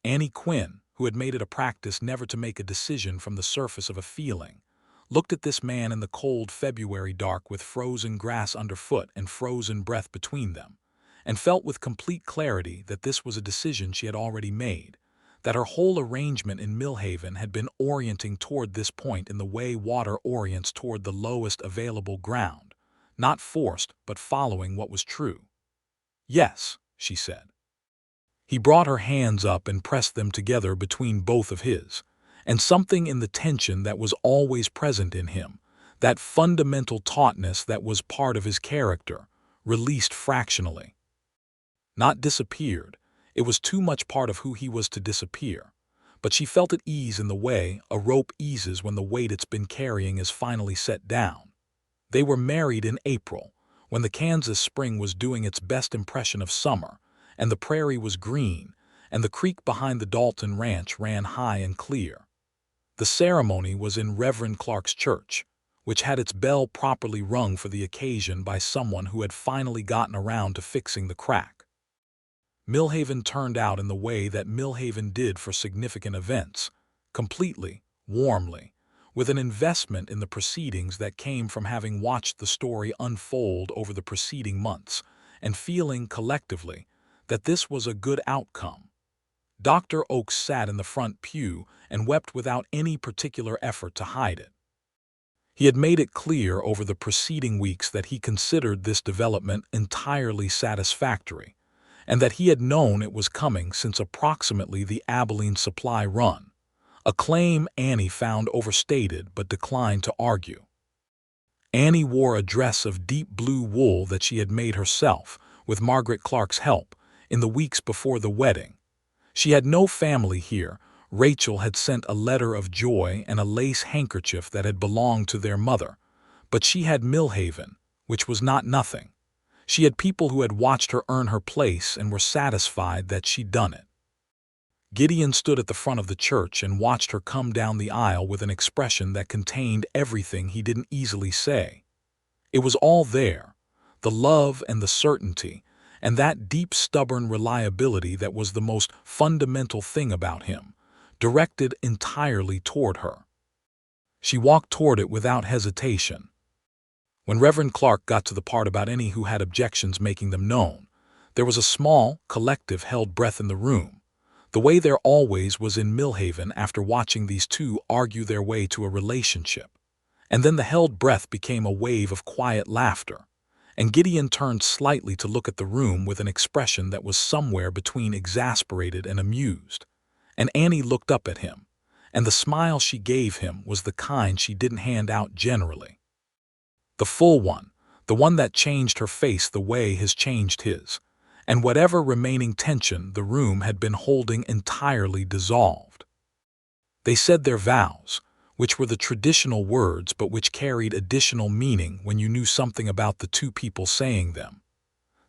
Annie Quinn, who had made it a practice never to make a decision from the surface of a feeling, looked at this man in the cold February dark with frozen grass underfoot and frozen breath between them, and felt with complete clarity that this was a decision she had already made, that her whole arrangement in Millhaven had been orienting toward this point in the way water orients toward the lowest available ground, not forced but following what was true. "Yes," she said. He brought her hands up and pressed them together between both of his, and something in the tension that was always present in him, that fundamental tautness that was part of his character, released fractionally. Not disappeared. It was too much part of who he was to disappear. But she felt it ease in the way a rope eases when the weight it's been carrying is finally set down. They were married in April, when the Kansas spring was doing its best impression of summer, and the prairie was green, and the creek behind the Dalton ranch ran high and clear. The ceremony was in Reverend Clark's church, which had its bell properly rung for the occasion by someone who had finally gotten around to fixing the crack. Millhaven turned out in the way that Millhaven did for significant events, completely, warmly, with an investment in the proceedings that came from having watched the story unfold over the preceding months, and feeling, collectively, that this was a good outcome. Dr. Oakes sat in the front pew and wept without any particular effort to hide it. He had made it clear over the preceding weeks that he considered this development entirely satisfactory, and that he had known it was coming since approximately the Abilene supply run, a claim Annie found overstated but declined to argue. Annie wore a dress of deep blue wool that she had made herself, with Margaret Clark's help, in the weeks before the wedding. She had no family here. Rachel had sent a letter of joy and a lace handkerchief that had belonged to their mother, but she had Millhaven, which was not nothing. She had people who had watched her earn her place and were satisfied that she'd done it. Gideon stood at the front of the church and watched her come down the aisle with an expression that contained everything he didn't easily say. It was all there, the love and the certainty, and that deep stubborn reliability that was the most fundamental thing about him, directed entirely toward her. She walked toward it without hesitation. When Reverend Clark got to the part about any who had objections making them known, there was a small, collective held breath in the room, the way there always was in Millhaven after watching these two argue their way to a relationship. And then the held breath became a wave of quiet laughter, and Gideon turned slightly to look at the room with an expression that was somewhere between exasperated and amused. And Annie looked up at him, and the smile she gave him was the kind she didn't hand out generally. The full one, the one that changed her face the way his changed his, and whatever remaining tension the room had been holding entirely dissolved. They said their vows, which were the traditional words but which carried additional meaning when you knew something about the two people saying them.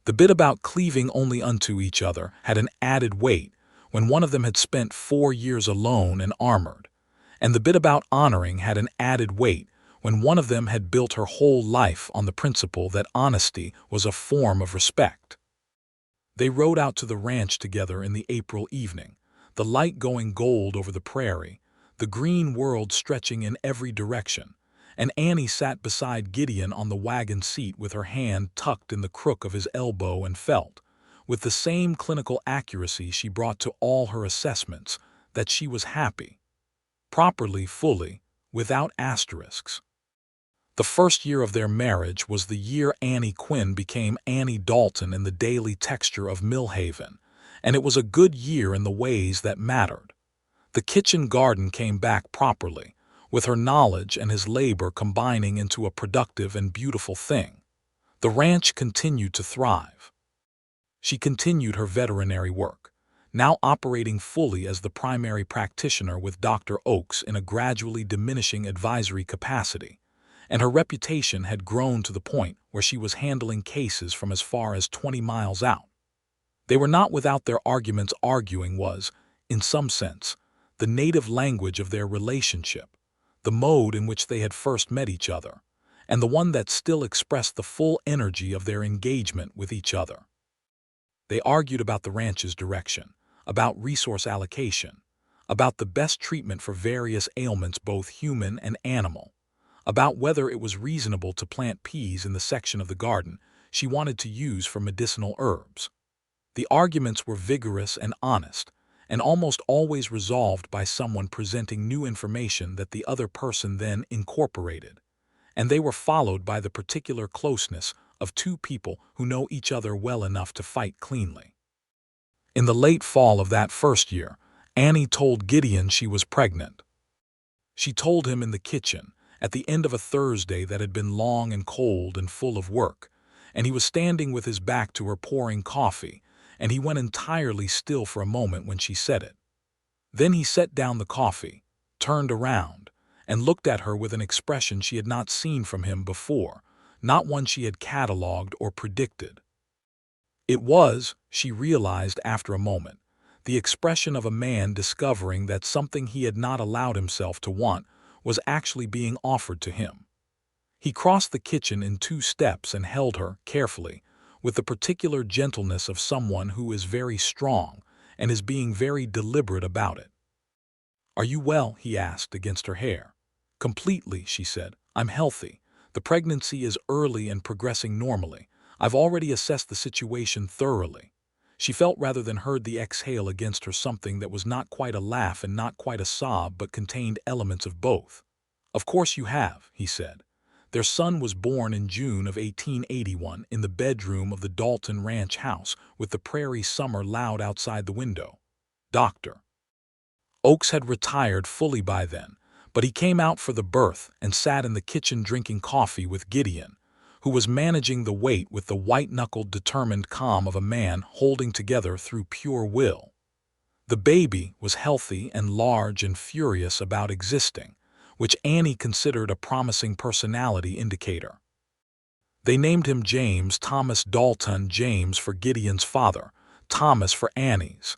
The bit about cleaving only unto each other had an added weight when one of them had spent 4 years alone and armored, and the bit about honoring had an added weight when one of them had built her whole life on the principle that honesty was a form of respect. They rode out to the ranch together in the April evening, the light going gold over the prairie, the green world stretching in every direction, and Annie sat beside Gideon on the wagon seat with her hand tucked in the crook of his elbow and felt, with the same clinical accuracy she brought to all her assessments, that she was happy. Properly, fully, without asterisks. The first year of their marriage was the year Annie Quinn became Annie Dalton in the daily texture of Millhaven, and it was a good year in the ways that mattered. The kitchen garden came back properly, with her knowledge and his labor combining into a productive and beautiful thing. The ranch continued to thrive. She continued her veterinary work, now operating fully as the primary practitioner with Dr. Oakes in a gradually diminishing advisory capacity, and her reputation had grown to the point where she was handling cases from as far as 20 miles out. They were not without their arguments. Arguing was, in some sense, the native language of their relationship, the mode in which they had first met each other, and the one that still expressed the full energy of their engagement with each other. They argued about the ranch's direction, about resource allocation, about the best treatment for various ailments both human and animal, about whether it was reasonable to plant peas in the section of the garden she wanted to use for medicinal herbs. The arguments were vigorous and honest, and almost always resolved by someone presenting new information that the other person then incorporated, and they were followed by the particular closeness of two people who know each other well enough to fight cleanly. In the late fall of that first year, Annie told Gideon she was pregnant. She told him in the kitchen, at the end of a Thursday that had been long and cold and full of work, and he was standing with his back to her pouring coffee, and he went entirely still for a moment when she said it. Then he set down the coffee, turned around, and looked at her with an expression she had not seen from him before, not one she had catalogued or predicted. It was, she realized after a moment, the expression of a man discovering that something he had not allowed himself to want was actually being offered to him. He crossed the kitchen in 2 steps and held her, carefully, with the particular gentleness of someone who is very strong and is being very deliberate about it. "Are you well?" he asked against her hair. "Completely," she said. "I'm healthy. The pregnancy is early and progressing normally. I've already assessed the situation thoroughly." She felt rather than heard the exhale against her something that was not quite a laugh and not quite a sob but contained elements of both. "Of course you have," he said. Their son was born in June of 1881 in the bedroom of the Dalton Ranch house with the prairie summer loud outside the window. Dr. Oakes had retired fully by then, but he came out for the birth and sat in the kitchen drinking coffee with Gideon, who was managing the weight with the white-knuckled determined calm of a man holding together through pure will. The baby was healthy and large and furious about existing, which Annie considered a promising personality indicator. They named him James Thomas Dalton, James for Gideon's father, Thomas for Annie's,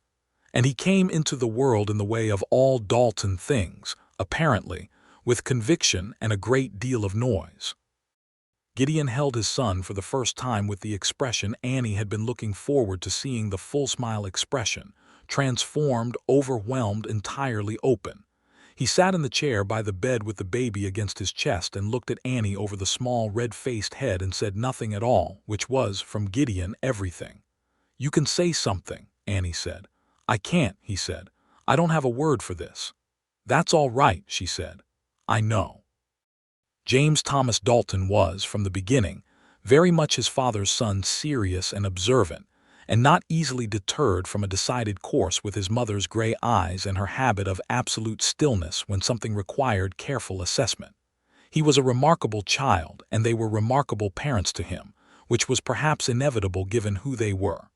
and he came into the world in the way of all Dalton things, apparently, with conviction and a great deal of noise. Gideon held his son for the first time with the expression Annie had been looking forward to seeing, the full smile expression, transformed, overwhelmed, entirely open. He sat in the chair by the bed with the baby against his chest and looked at Annie over the small red-faced head and said nothing at all, which was, from Gideon, everything. "You can say something," Annie said. "I can't," he said. "I don't have a word for this." "That's all right," she said. "I know." James Thomas Dalton was, from the beginning, very much his father's son, serious and observant, and not easily deterred from a decided course with his mother's gray eyes and her habit of absolute stillness when something required careful assessment. He was a remarkable child, and they were remarkable parents to him, which was perhaps inevitable given who they were.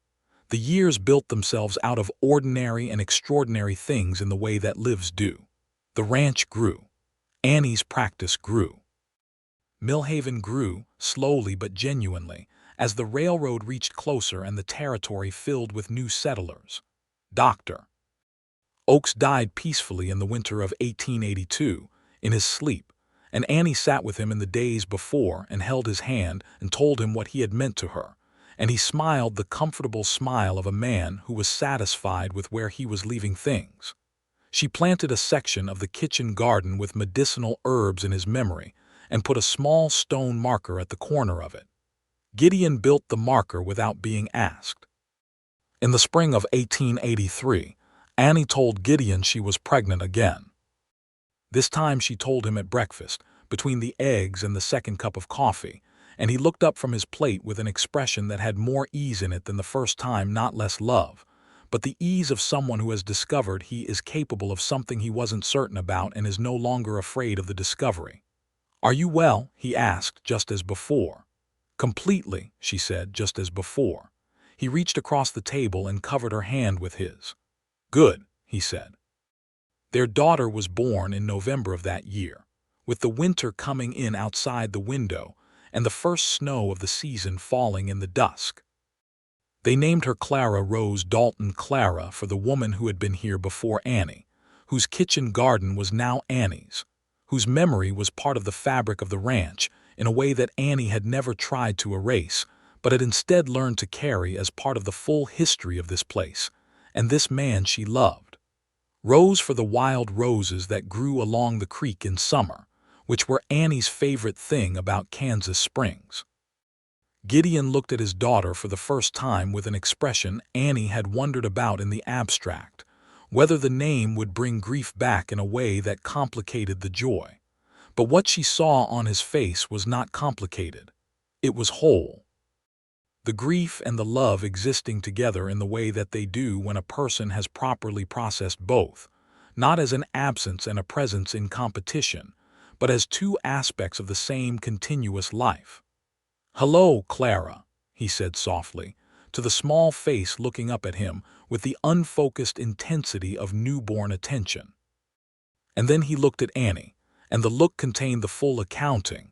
The years built themselves out of ordinary and extraordinary things in the way that lives do. The ranch grew. Annie's practice grew. Millhaven grew, slowly but genuinely, as the railroad reached closer and the territory filled with new settlers. Dr. Oakes died peacefully in the winter of 1882, in his sleep, and Annie sat with him in the days before and held his hand and told him what he had meant to her, and he smiled the comfortable smile of a man who was satisfied with where he was leaving things. She planted a section of the kitchen garden with medicinal herbs in his memory and put a small stone marker at the corner of it. Gideon built the marker without being asked. In the spring of 1883, Annie told Gideon she was pregnant again. This time she told him at breakfast, between the eggs and the second cup of coffee, and he looked up from his plate with an expression that had more ease in it than the first time, not less love, but the ease of someone who has discovered he is capable of something he wasn't certain about and is no longer afraid of the discovery. "Are you well?" he asked, just as before. "Completely," she said, just as before. He reached across the table and covered her hand with his. "Good," he said. Their daughter was born in November of that year, with the winter coming in outside the window and the first snow of the season falling in the dusk. They named her Clara Rose Dalton, Clara for the woman who had been here before Annie, whose kitchen garden was now Annie's, whose memory was part of the fabric of the ranch in a way that Annie had never tried to erase, but had instead learned to carry as part of the full history of this place, and this man she loved. Rose for the wild roses that grew along the creek in summer, which were Annie's favorite thing about Kansas Springs. Gideon looked at his daughter for the first time with an expression Annie had wondered about in the abstract, whether the name would bring grief back in a way that complicated the joy. But what she saw on his face was not complicated. It was whole. The grief and the love existing together in the way that they do when a person has properly processed both, not as an absence and a presence in competition, but as two aspects of the same continuous life. "Hello, Clara," he said softly, to the small face looking up at him with the unfocused intensity of newborn attention. And then he looked at Annie, and the look contained the full accounting,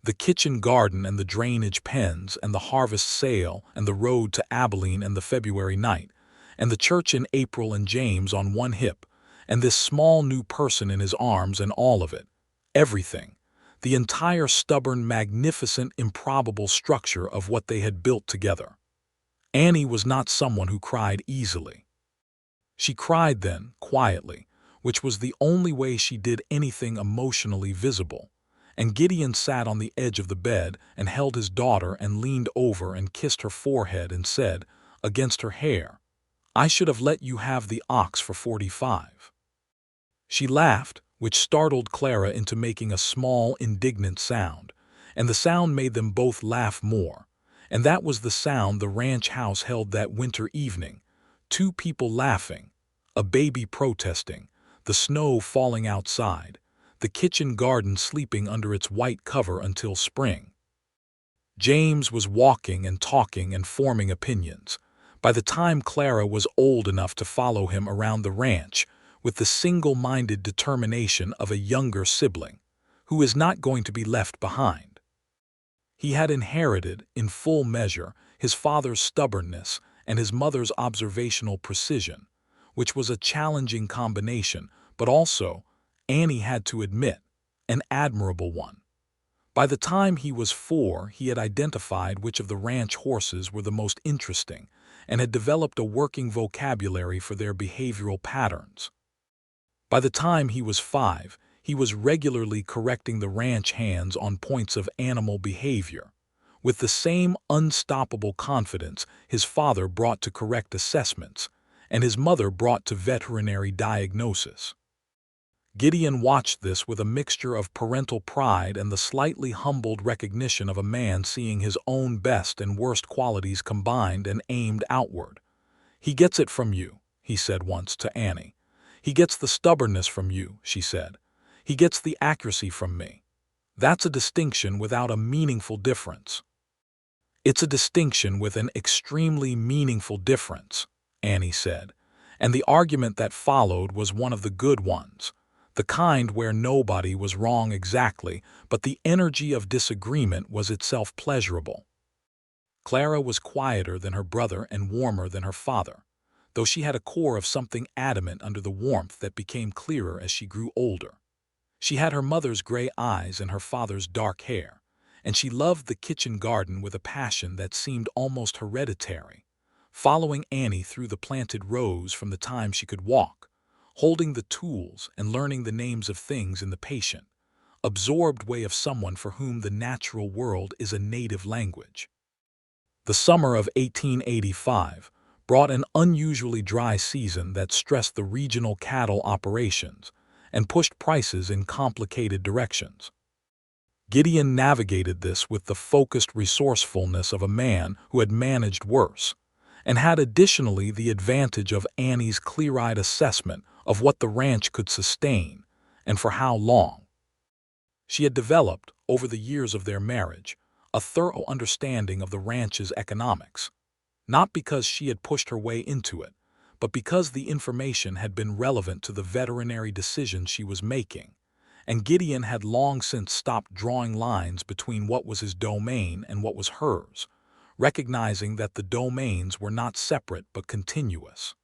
the kitchen garden and the drainage pens and the harvest sale and the road to Abilene and the February night, and the church in April and James on one hip, and this small new person in his arms and all of it, everything. The entire stubborn, magnificent, improbable structure of what they had built together. Annie was not someone who cried easily. She cried then, quietly, which was the only way she did anything emotionally visible, and Gideon sat on the edge of the bed and held his daughter and leaned over and kissed her forehead and said, against her hair, "I should have let you have the ox for 45. She laughed, which startled Clara into making a small, indignant sound, and the sound made them both laugh more, and that was the sound the ranch house held that winter evening, two people laughing, a baby protesting, the snow falling outside, the kitchen garden sleeping under its white cover until spring. James was walking and talking and forming opinions. By the time Clara was old enough to follow him around the ranch, with the single-minded determination of a younger sibling, who is not going to be left behind. He had inherited, in full measure, his father's stubbornness and his mother's observational precision, which was a challenging combination, but also, Annie had to admit, an admirable one. By the time he was 4, he had identified which of the ranch horses were the most interesting and had developed a working vocabulary for their behavioral patterns. By the time he was 5, he was regularly correcting the ranch hands on points of animal behavior, with the same unstoppable confidence his father brought to correct assessments and his mother brought to veterinary diagnosis. Gideon watched this with a mixture of parental pride and the slightly humbled recognition of a man seeing his own best and worst qualities combined and aimed outward. "He gets it from you," he said once to Annie. "He gets the stubbornness from you," she said. "He gets the accuracy from me. That's a distinction without a meaningful difference." "It's a distinction with an extremely meaningful difference," Annie said, and the argument that followed was one of the good ones, the kind where nobody was wrong exactly, but the energy of disagreement was itself pleasurable. Clara was quieter than her brother and warmer than her father, though she had a core of something adamant under the warmth that became clearer as she grew older. She had her mother's gray eyes and her father's dark hair, and she loved the kitchen garden with a passion that seemed almost hereditary, following Annie through the planted rows from the time she could walk, holding the tools and learning the names of things in the patient, absorbed way of someone for whom the natural world is a native language. The summer of 1885 brought an unusually dry season that stressed the regional cattle operations and pushed prices in complicated directions. Gideon navigated this with the focused resourcefulness of a man who had managed worse, and had additionally the advantage of Annie's clear-eyed assessment of what the ranch could sustain and for how long. She had developed, over the years of their marriage, a thorough understanding of the ranch's economics, not because she had pushed her way into it, but because the information had been relevant to the veterinary decisions she was making, and Gideon had long since stopped drawing lines between what was his domain and what was hers, recognizing that the domains were not separate but continuous.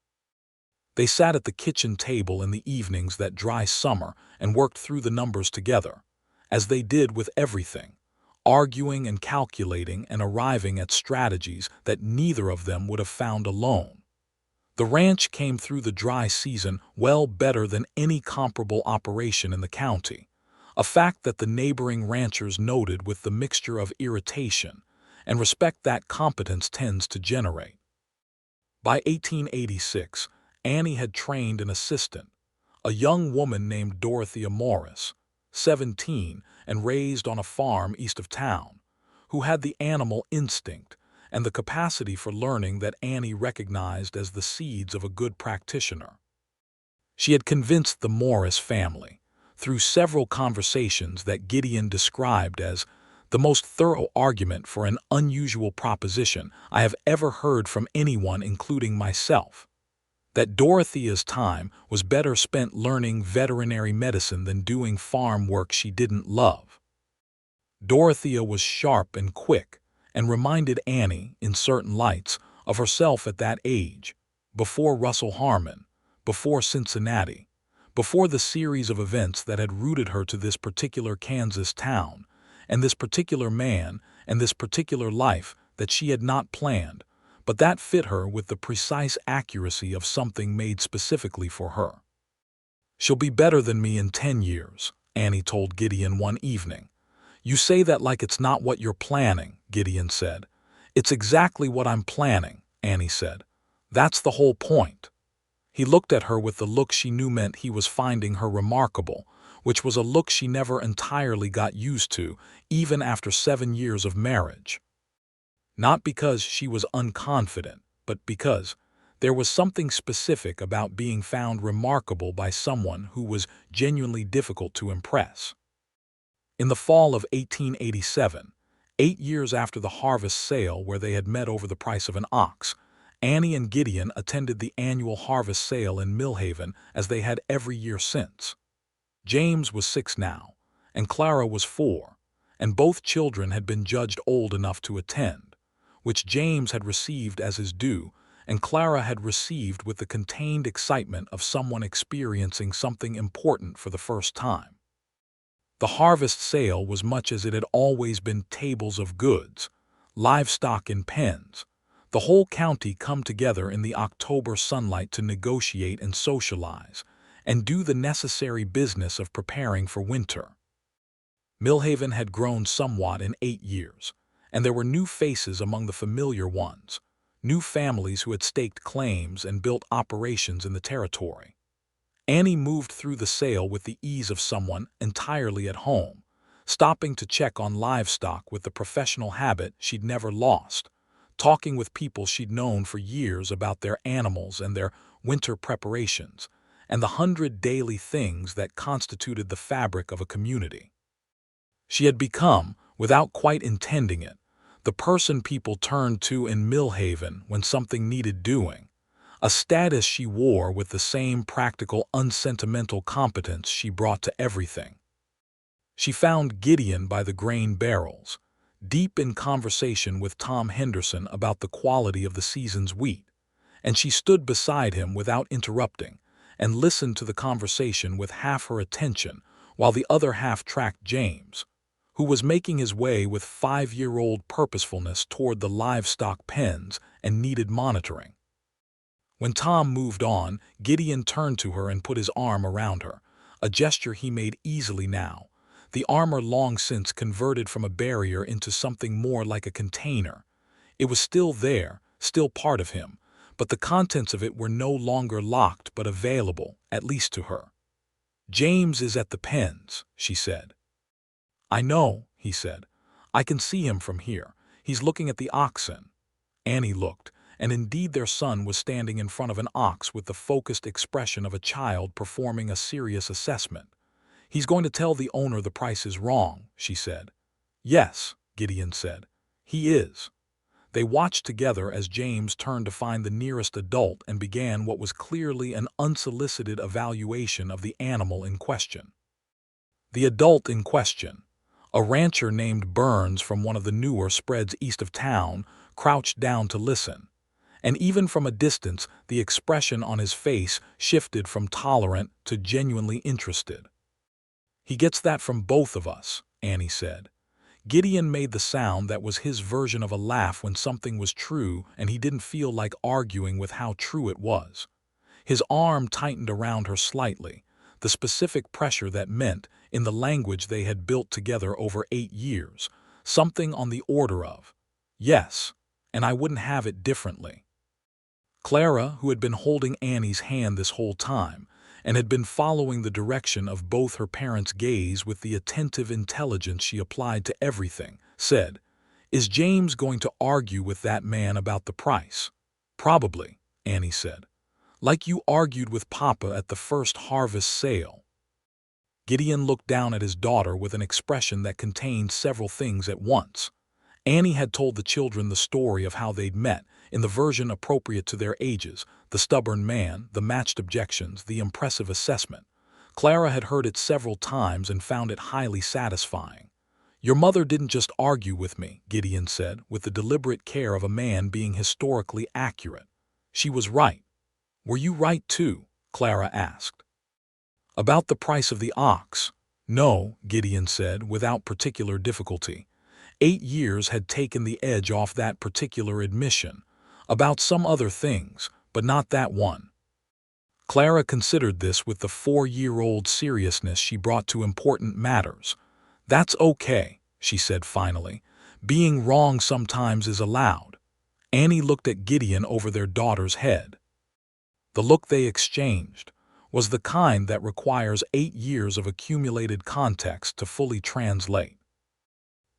They sat at the kitchen table in the evenings that dry summer and worked through the numbers together, as they did with everything, arguing and calculating and arriving at strategies that neither of them would have found alone. The ranch came through the dry season well better than any comparable operation in the county, a fact that the neighboring ranchers noted with the mixture of irritation and respect that competence tends to generate. By 1886, Annie had trained an assistant, a young woman named Dorothea Morris, 17 and raised on a farm east of town, who had the animal instinct and the capacity for learning that Annie recognized as the seeds of a good practitioner. She had convinced the Morris family, through several conversations that Gideon described as the most thorough argument for an unusual proposition I have ever heard from anyone including myself, that Dorothea's time was better spent learning veterinary medicine than doing farm work she didn't love. Dorothea was sharp and quick, and reminded Annie, in certain lights, of herself at that age, before Russell Harmon, before Cincinnati, before the series of events that had rooted her to this particular Kansas town, and this particular man, and this particular life that she had not planned, but that fit her with the precise accuracy of something made specifically for her. "She'll be better than me in 10 years, Annie told Gideon one evening. "You say that like it's not what you're planning," Gideon said. "It's exactly what I'm planning," Annie said. "That's the whole point." He looked at her with the look she knew meant he was finding her remarkable, which was a look she never entirely got used to, even after 7 years of marriage. Not because she was unconfident, but because there was something specific about being found remarkable by someone who was genuinely difficult to impress. In the fall of 1887, 8 years after the harvest sale where they had met over the price of an ox, Annie and Gideon attended the annual harvest sale in Millhaven as they had every year since. James was 6 now, and Clara was 4, and both children had been judged old enough to attend, which James had received as his due, and Clara had received with the contained excitement of someone experiencing something important for the first time. The harvest sale was much as it had always been tables of goods, livestock in pens, the whole county come together in the October sunlight to negotiate and socialize, and do the necessary business of preparing for winter. Millhaven had grown somewhat in 8 years, and there were new faces among the familiar ones, new families who had staked claims and built operations in the territory. Annie moved through the sale with the ease of someone entirely at home, stopping to check on livestock with the professional habit she'd never lost, talking with people she'd known for years about their animals and their winter preparations, and the 100 daily things that constituted the fabric of a community. She had become, without quite intending it, the person people turned to in Millhaven when something needed doing, a status she wore with the same practical, unsentimental competence she brought to everything. She found Gideon by the grain barrels, deep in conversation with Tom Henderson about the quality of the season's wheat, and she stood beside him without interrupting and listened to the conversation with half her attention while the other half tracked James, who was making his way with 5-year-old purposefulness toward the livestock pens and needed monitoring. When Tom moved on, Gideon turned to her and put his arm around her, a gesture he made easily now, the armor long since converted from a barrier into something more like a container. It was still there, still part of him, but the contents of it were no longer locked but available, at least to her. "James is at the pens," she said. "I know," he said. "I can see him from here. He's looking at the oxen." Annie looked, and indeed their son was standing in front of an ox with the focused expression of a child performing a serious assessment. "He's going to tell the owner the price is wrong," she said. "Yes," Gideon said. "He is." They watched together as James turned to find the nearest adult and began what was clearly an unsolicited evaluation of the animal in question. The adult in question, a rancher named Burns from one of the newer spreads east of town, crouched down to listen, and even from a distance the expression on his face shifted from tolerant to genuinely interested. "He gets that from both of us," Annie said. Gideon made the sound that was his version of a laugh when something was true and he didn't feel like arguing with how true it was. His arm tightened around her slightly, the specific pressure that meant, in the language they had built together over 8 years, something on the order of, "Yes, and I wouldn't have it differently." Clara, who had been holding Annie's hand this whole time, and had been following the direction of both her parents' gaze with the attentive intelligence she applied to everything, said, "Is James going to argue with that man about the price?" "Probably," Annie said. "Like you argued with Papa at the first harvest sale." Gideon looked down at his daughter with an expression that contained several things at once. Annie had told the children the story of how they'd met, in the version appropriate to their ages, the stubborn man, the matched objections, the impressive assessment. Clara had heard it several times and found it highly satisfying. "Your mother didn't just argue with me," Gideon said, with the deliberate care of a man being historically accurate. "She was right." "Were you right too?" Clara asked. "About the price of the ox?" "No," Gideon said, without particular difficulty. 8 years had taken the edge off that particular admission. About some other things, but not that one. Clara considered this with the 4-year-old seriousness she brought to important matters. "That's okay," she said finally. "Being wrong sometimes is allowed." Annie looked at Gideon over their daughter's head. The look they exchanged was the kind that requires 8 years of accumulated context to fully translate.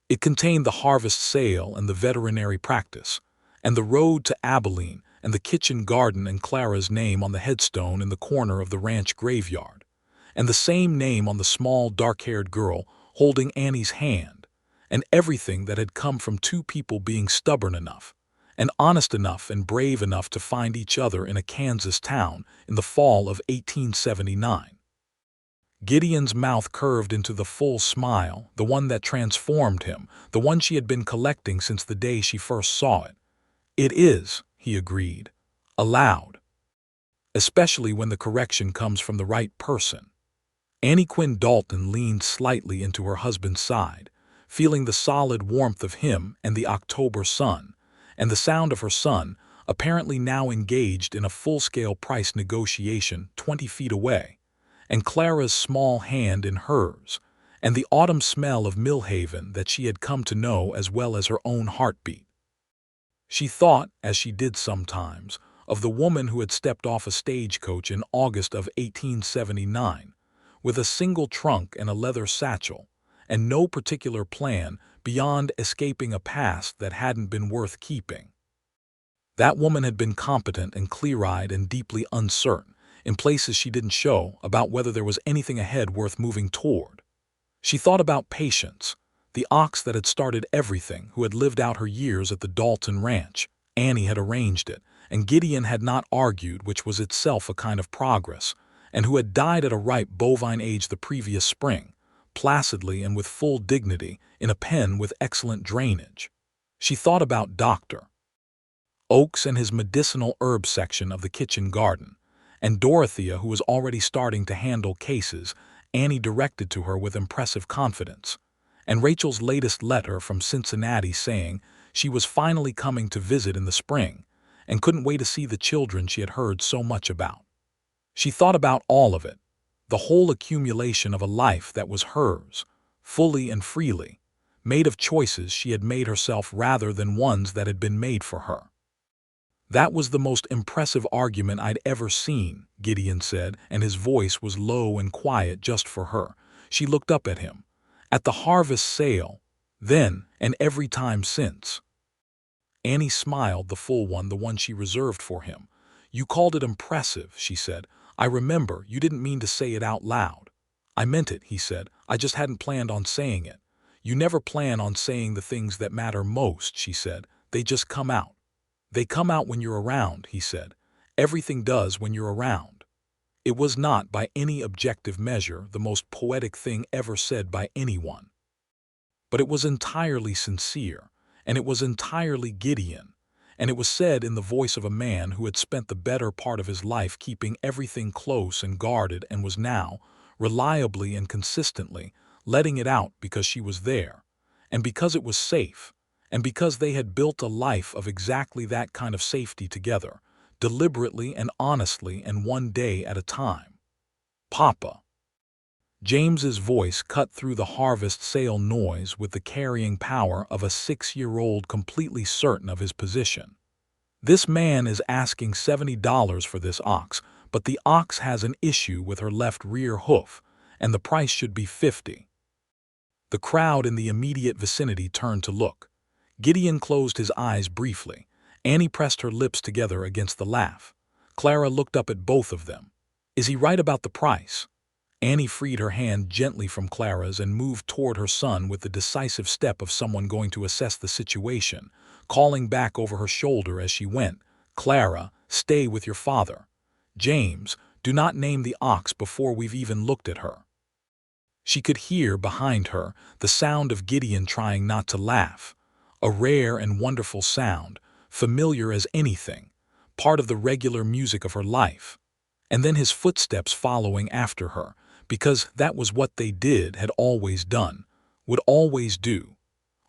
It contained the harvest sale and the veterinary practice, and the road to Abilene and the kitchen garden and Clara's name on the headstone in the corner of the ranch graveyard, and the same name on the small dark-haired girl holding Annie's hand, and everything that had come from two people being stubborn enough, and honest enough and brave enough to find each other in a Kansas town in the fall of 1879. Gideon's mouth curved into the full smile, the one that transformed him, the one she had been collecting since the day she first saw it. "It is," he agreed, aloud. "Especially when the correction comes from the right person." Quinn Dalton leaned slightly into her husband's side, feeling the solid warmth of him and the October sun, and the sound of her son, apparently now engaged in a full-scale price negotiation 20 feet away. and Clara's small hand in hers, and the autumn smell of Millhaven that she had come to know as well as her own heartbeat. She thought, as she did sometimes, of the woman who had stepped off a stagecoach in August of 1879, with a single trunk and a leather satchel, and no particular plan beyond escaping a past that hadn't been worth keeping. That woman had been competent and clear-eyed and deeply uncertain, in places she didn't show, about whether there was anything ahead worth moving toward. She thought about Patience, the ox that had started everything, who had lived out her years at the Dalton ranch. Annie had arranged it, and Gideon had not argued, which was itself a kind of progress, and who had died at a ripe bovine age the previous spring, placidly and with full dignity, in a pen with excellent drainage. She thought about Dr. Oakes and his medicinal herb section of the kitchen garden, and Dorothea, who was already starting to handle cases Annie directed to her with impressive confidence, and Rachel's latest letter from Cincinnati saying she was finally coming to visit in the spring and couldn't wait to see the children she had heard so much about. She thought about all of it, the whole accumulation of a life that was hers, fully and freely, made of choices she had made herself rather than ones that had been made for her. "That was the most impressive argument I'd ever seen," Gideon said, and his voice was low and quiet just for her. She looked up at him. "At the harvest sale, then, and every time since." Annie smiled, the full one, the one she reserved for him. "You called it impressive," she said. "I remember, you didn't mean to say it out loud." "I meant it," he said. "I just hadn't planned on saying it." "You never plan on saying the things that matter most," she said. "They just come out." "They come out when you're around," he said. "Everything does when you're around." It was not, by any objective measure, the most poetic thing ever said by anyone. But it was entirely sincere, and it was entirely Gideon, and it was said in the voice of a man who had spent the better part of his life keeping everything close and guarded and was now, reliably and consistently, letting it out because she was there, and because it was safe, and because they had built a life of exactly that kind of safety together, deliberately and honestly and one day at a time. "Papa." James's voice cut through the harvest sale noise with the carrying power of a 6-year-old completely certain of his position. "This man is asking $70 for this ox, but the ox has an issue with her left rear hoof, and the price should be $50. The crowd in the immediate vicinity turned to look. Gideon closed his eyes briefly. Annie pressed her lips together against the laugh. Clara looked up at both of them. "Is he right about the price?" Annie freed her hand gently from Clara's and moved toward her son with the decisive step of someone going to assess the situation, calling back over her shoulder as she went, "Clara, stay with your father. James, do not name the ox before we've even looked at her." She could hear, behind her, the sound of Gideon trying not to laugh, a rare and wonderful sound, familiar as anything, part of the regular music of her life, and then his footsteps following after her, because that was what they did, had always done, would always do.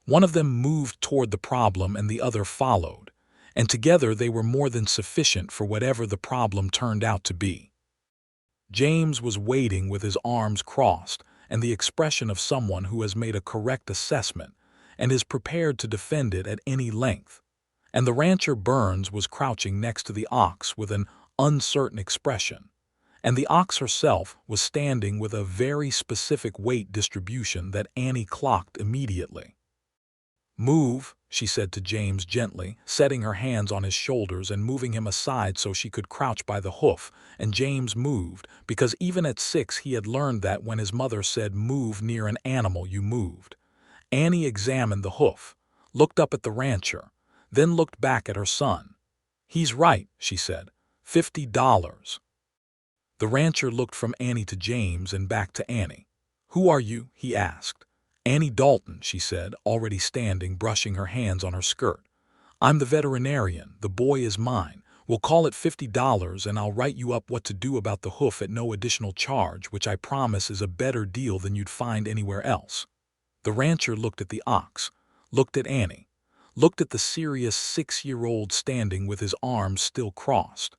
One of them moved toward the problem and the other followed, and together they were more than sufficient for whatever the problem turned out to be. James was waiting with his arms crossed and the expression of someone who has made a correct assessment and is prepared to defend it at any length, and the rancher Burns was crouching next to the ox with an uncertain expression, and the ox herself was standing with a very specific weight distribution that Annie clocked immediately. "Move," she said to James gently, setting her hands on his shoulders and moving him aside so she could crouch by the hoof, and James moved, because even at 6 he had learned that when his mother said move near an animal you moved. Annie examined the hoof, looked up at the rancher, then looked back at her son. "He's right," she said. $50. The rancher looked from Annie to James and back to Annie. "Who are you?" he asked. "Annie Dalton," she said, already standing, brushing her hands on her skirt. "I'm the veterinarian. The boy is mine. We'll call it $50, and I'll write you up what to do about the hoof at no additional charge, which I promise is a better deal than you'd find anywhere else." The rancher looked at the ox, looked at Annie, looked at the serious 6-year-old standing with his arms still crossed.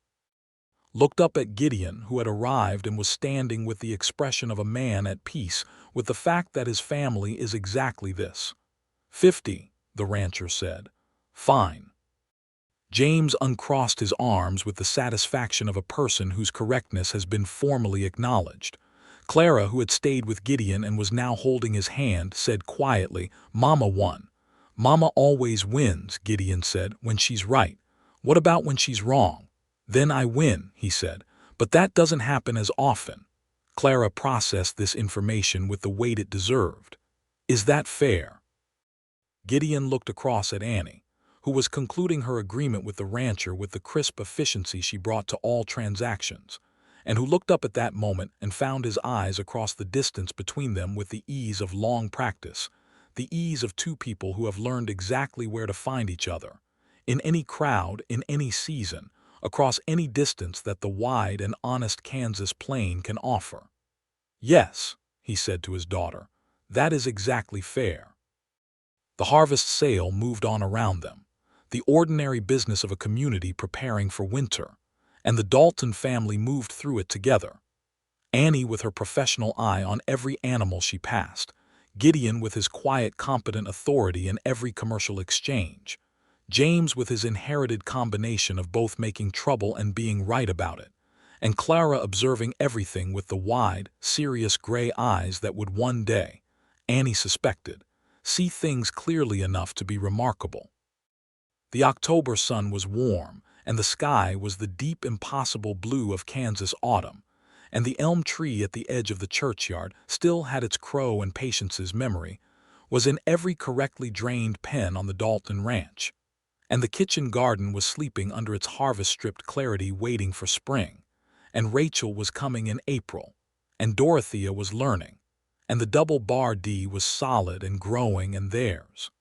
looked up at Gideon, who had arrived and was standing with the expression of a man at peace with the fact that his family is exactly this. 50, the rancher said. Fine. James uncrossed his arms with the satisfaction of a person whose correctness has been formally acknowledged. Clara, who had stayed with Gideon and was now holding his hand, said quietly, Mama won. Mama always wins, Gideon said, when she's right. What about when she's wrong? Then I win, he said, but that doesn't happen as often. Clara processed this information with the weight it deserved. Is that fair? Gideon looked across at Annie, who was concluding her agreement with the rancher with the crisp efficiency she brought to all transactions, and who looked up at that moment and found his eyes across the distance between them with the ease of long practice, the ease of two people who have learned exactly where to find each other, in any crowd, in any season, across any distance that the wide and honest Kansas plain can offer. Yes, he said to his daughter, that is exactly fair. The harvest sale moved on around them, the ordinary business of a community preparing for winter, and the Dalton family moved through it together. Annie with her professional eye on every animal she passed, Gideon with his quiet, competent authority in every commercial exchange, James with his inherited combination of both making trouble and being right about it, and Clara observing everything with the wide, serious gray eyes that would one day, Annie suspected, see things clearly enough to be remarkable. The October sun was warm, and the sky was the deep, impossible blue of Kansas autumn, and the elm tree at the edge of the churchyard still had its crow and Patience's memory, was in every correctly drained pen on the Dalton ranch, and the kitchen garden was sleeping under its harvest-stripped clarity waiting for spring, and Rachel was coming in April, and Dorothea was learning, and the double bar D was solid and growing and theirs.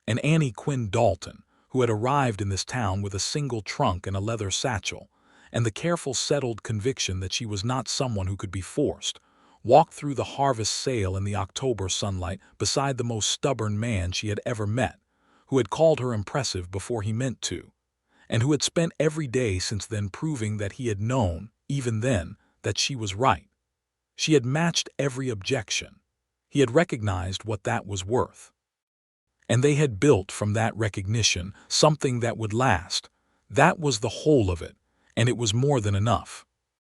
And Annie Quinn Dalton, who had arrived in this town with a single trunk and a leather satchel, and the careful settled conviction that she was not someone who could be forced, walked through the harvest sale in the October sunlight beside the most stubborn man she had ever met, who had called her impressive before he meant to, and who had spent every day since then proving that he had known, even then, that she was right. She had matched every objection. He had recognized what that was worth. And they had built from that recognition something that would last. That was the whole of it, and it was more than enough.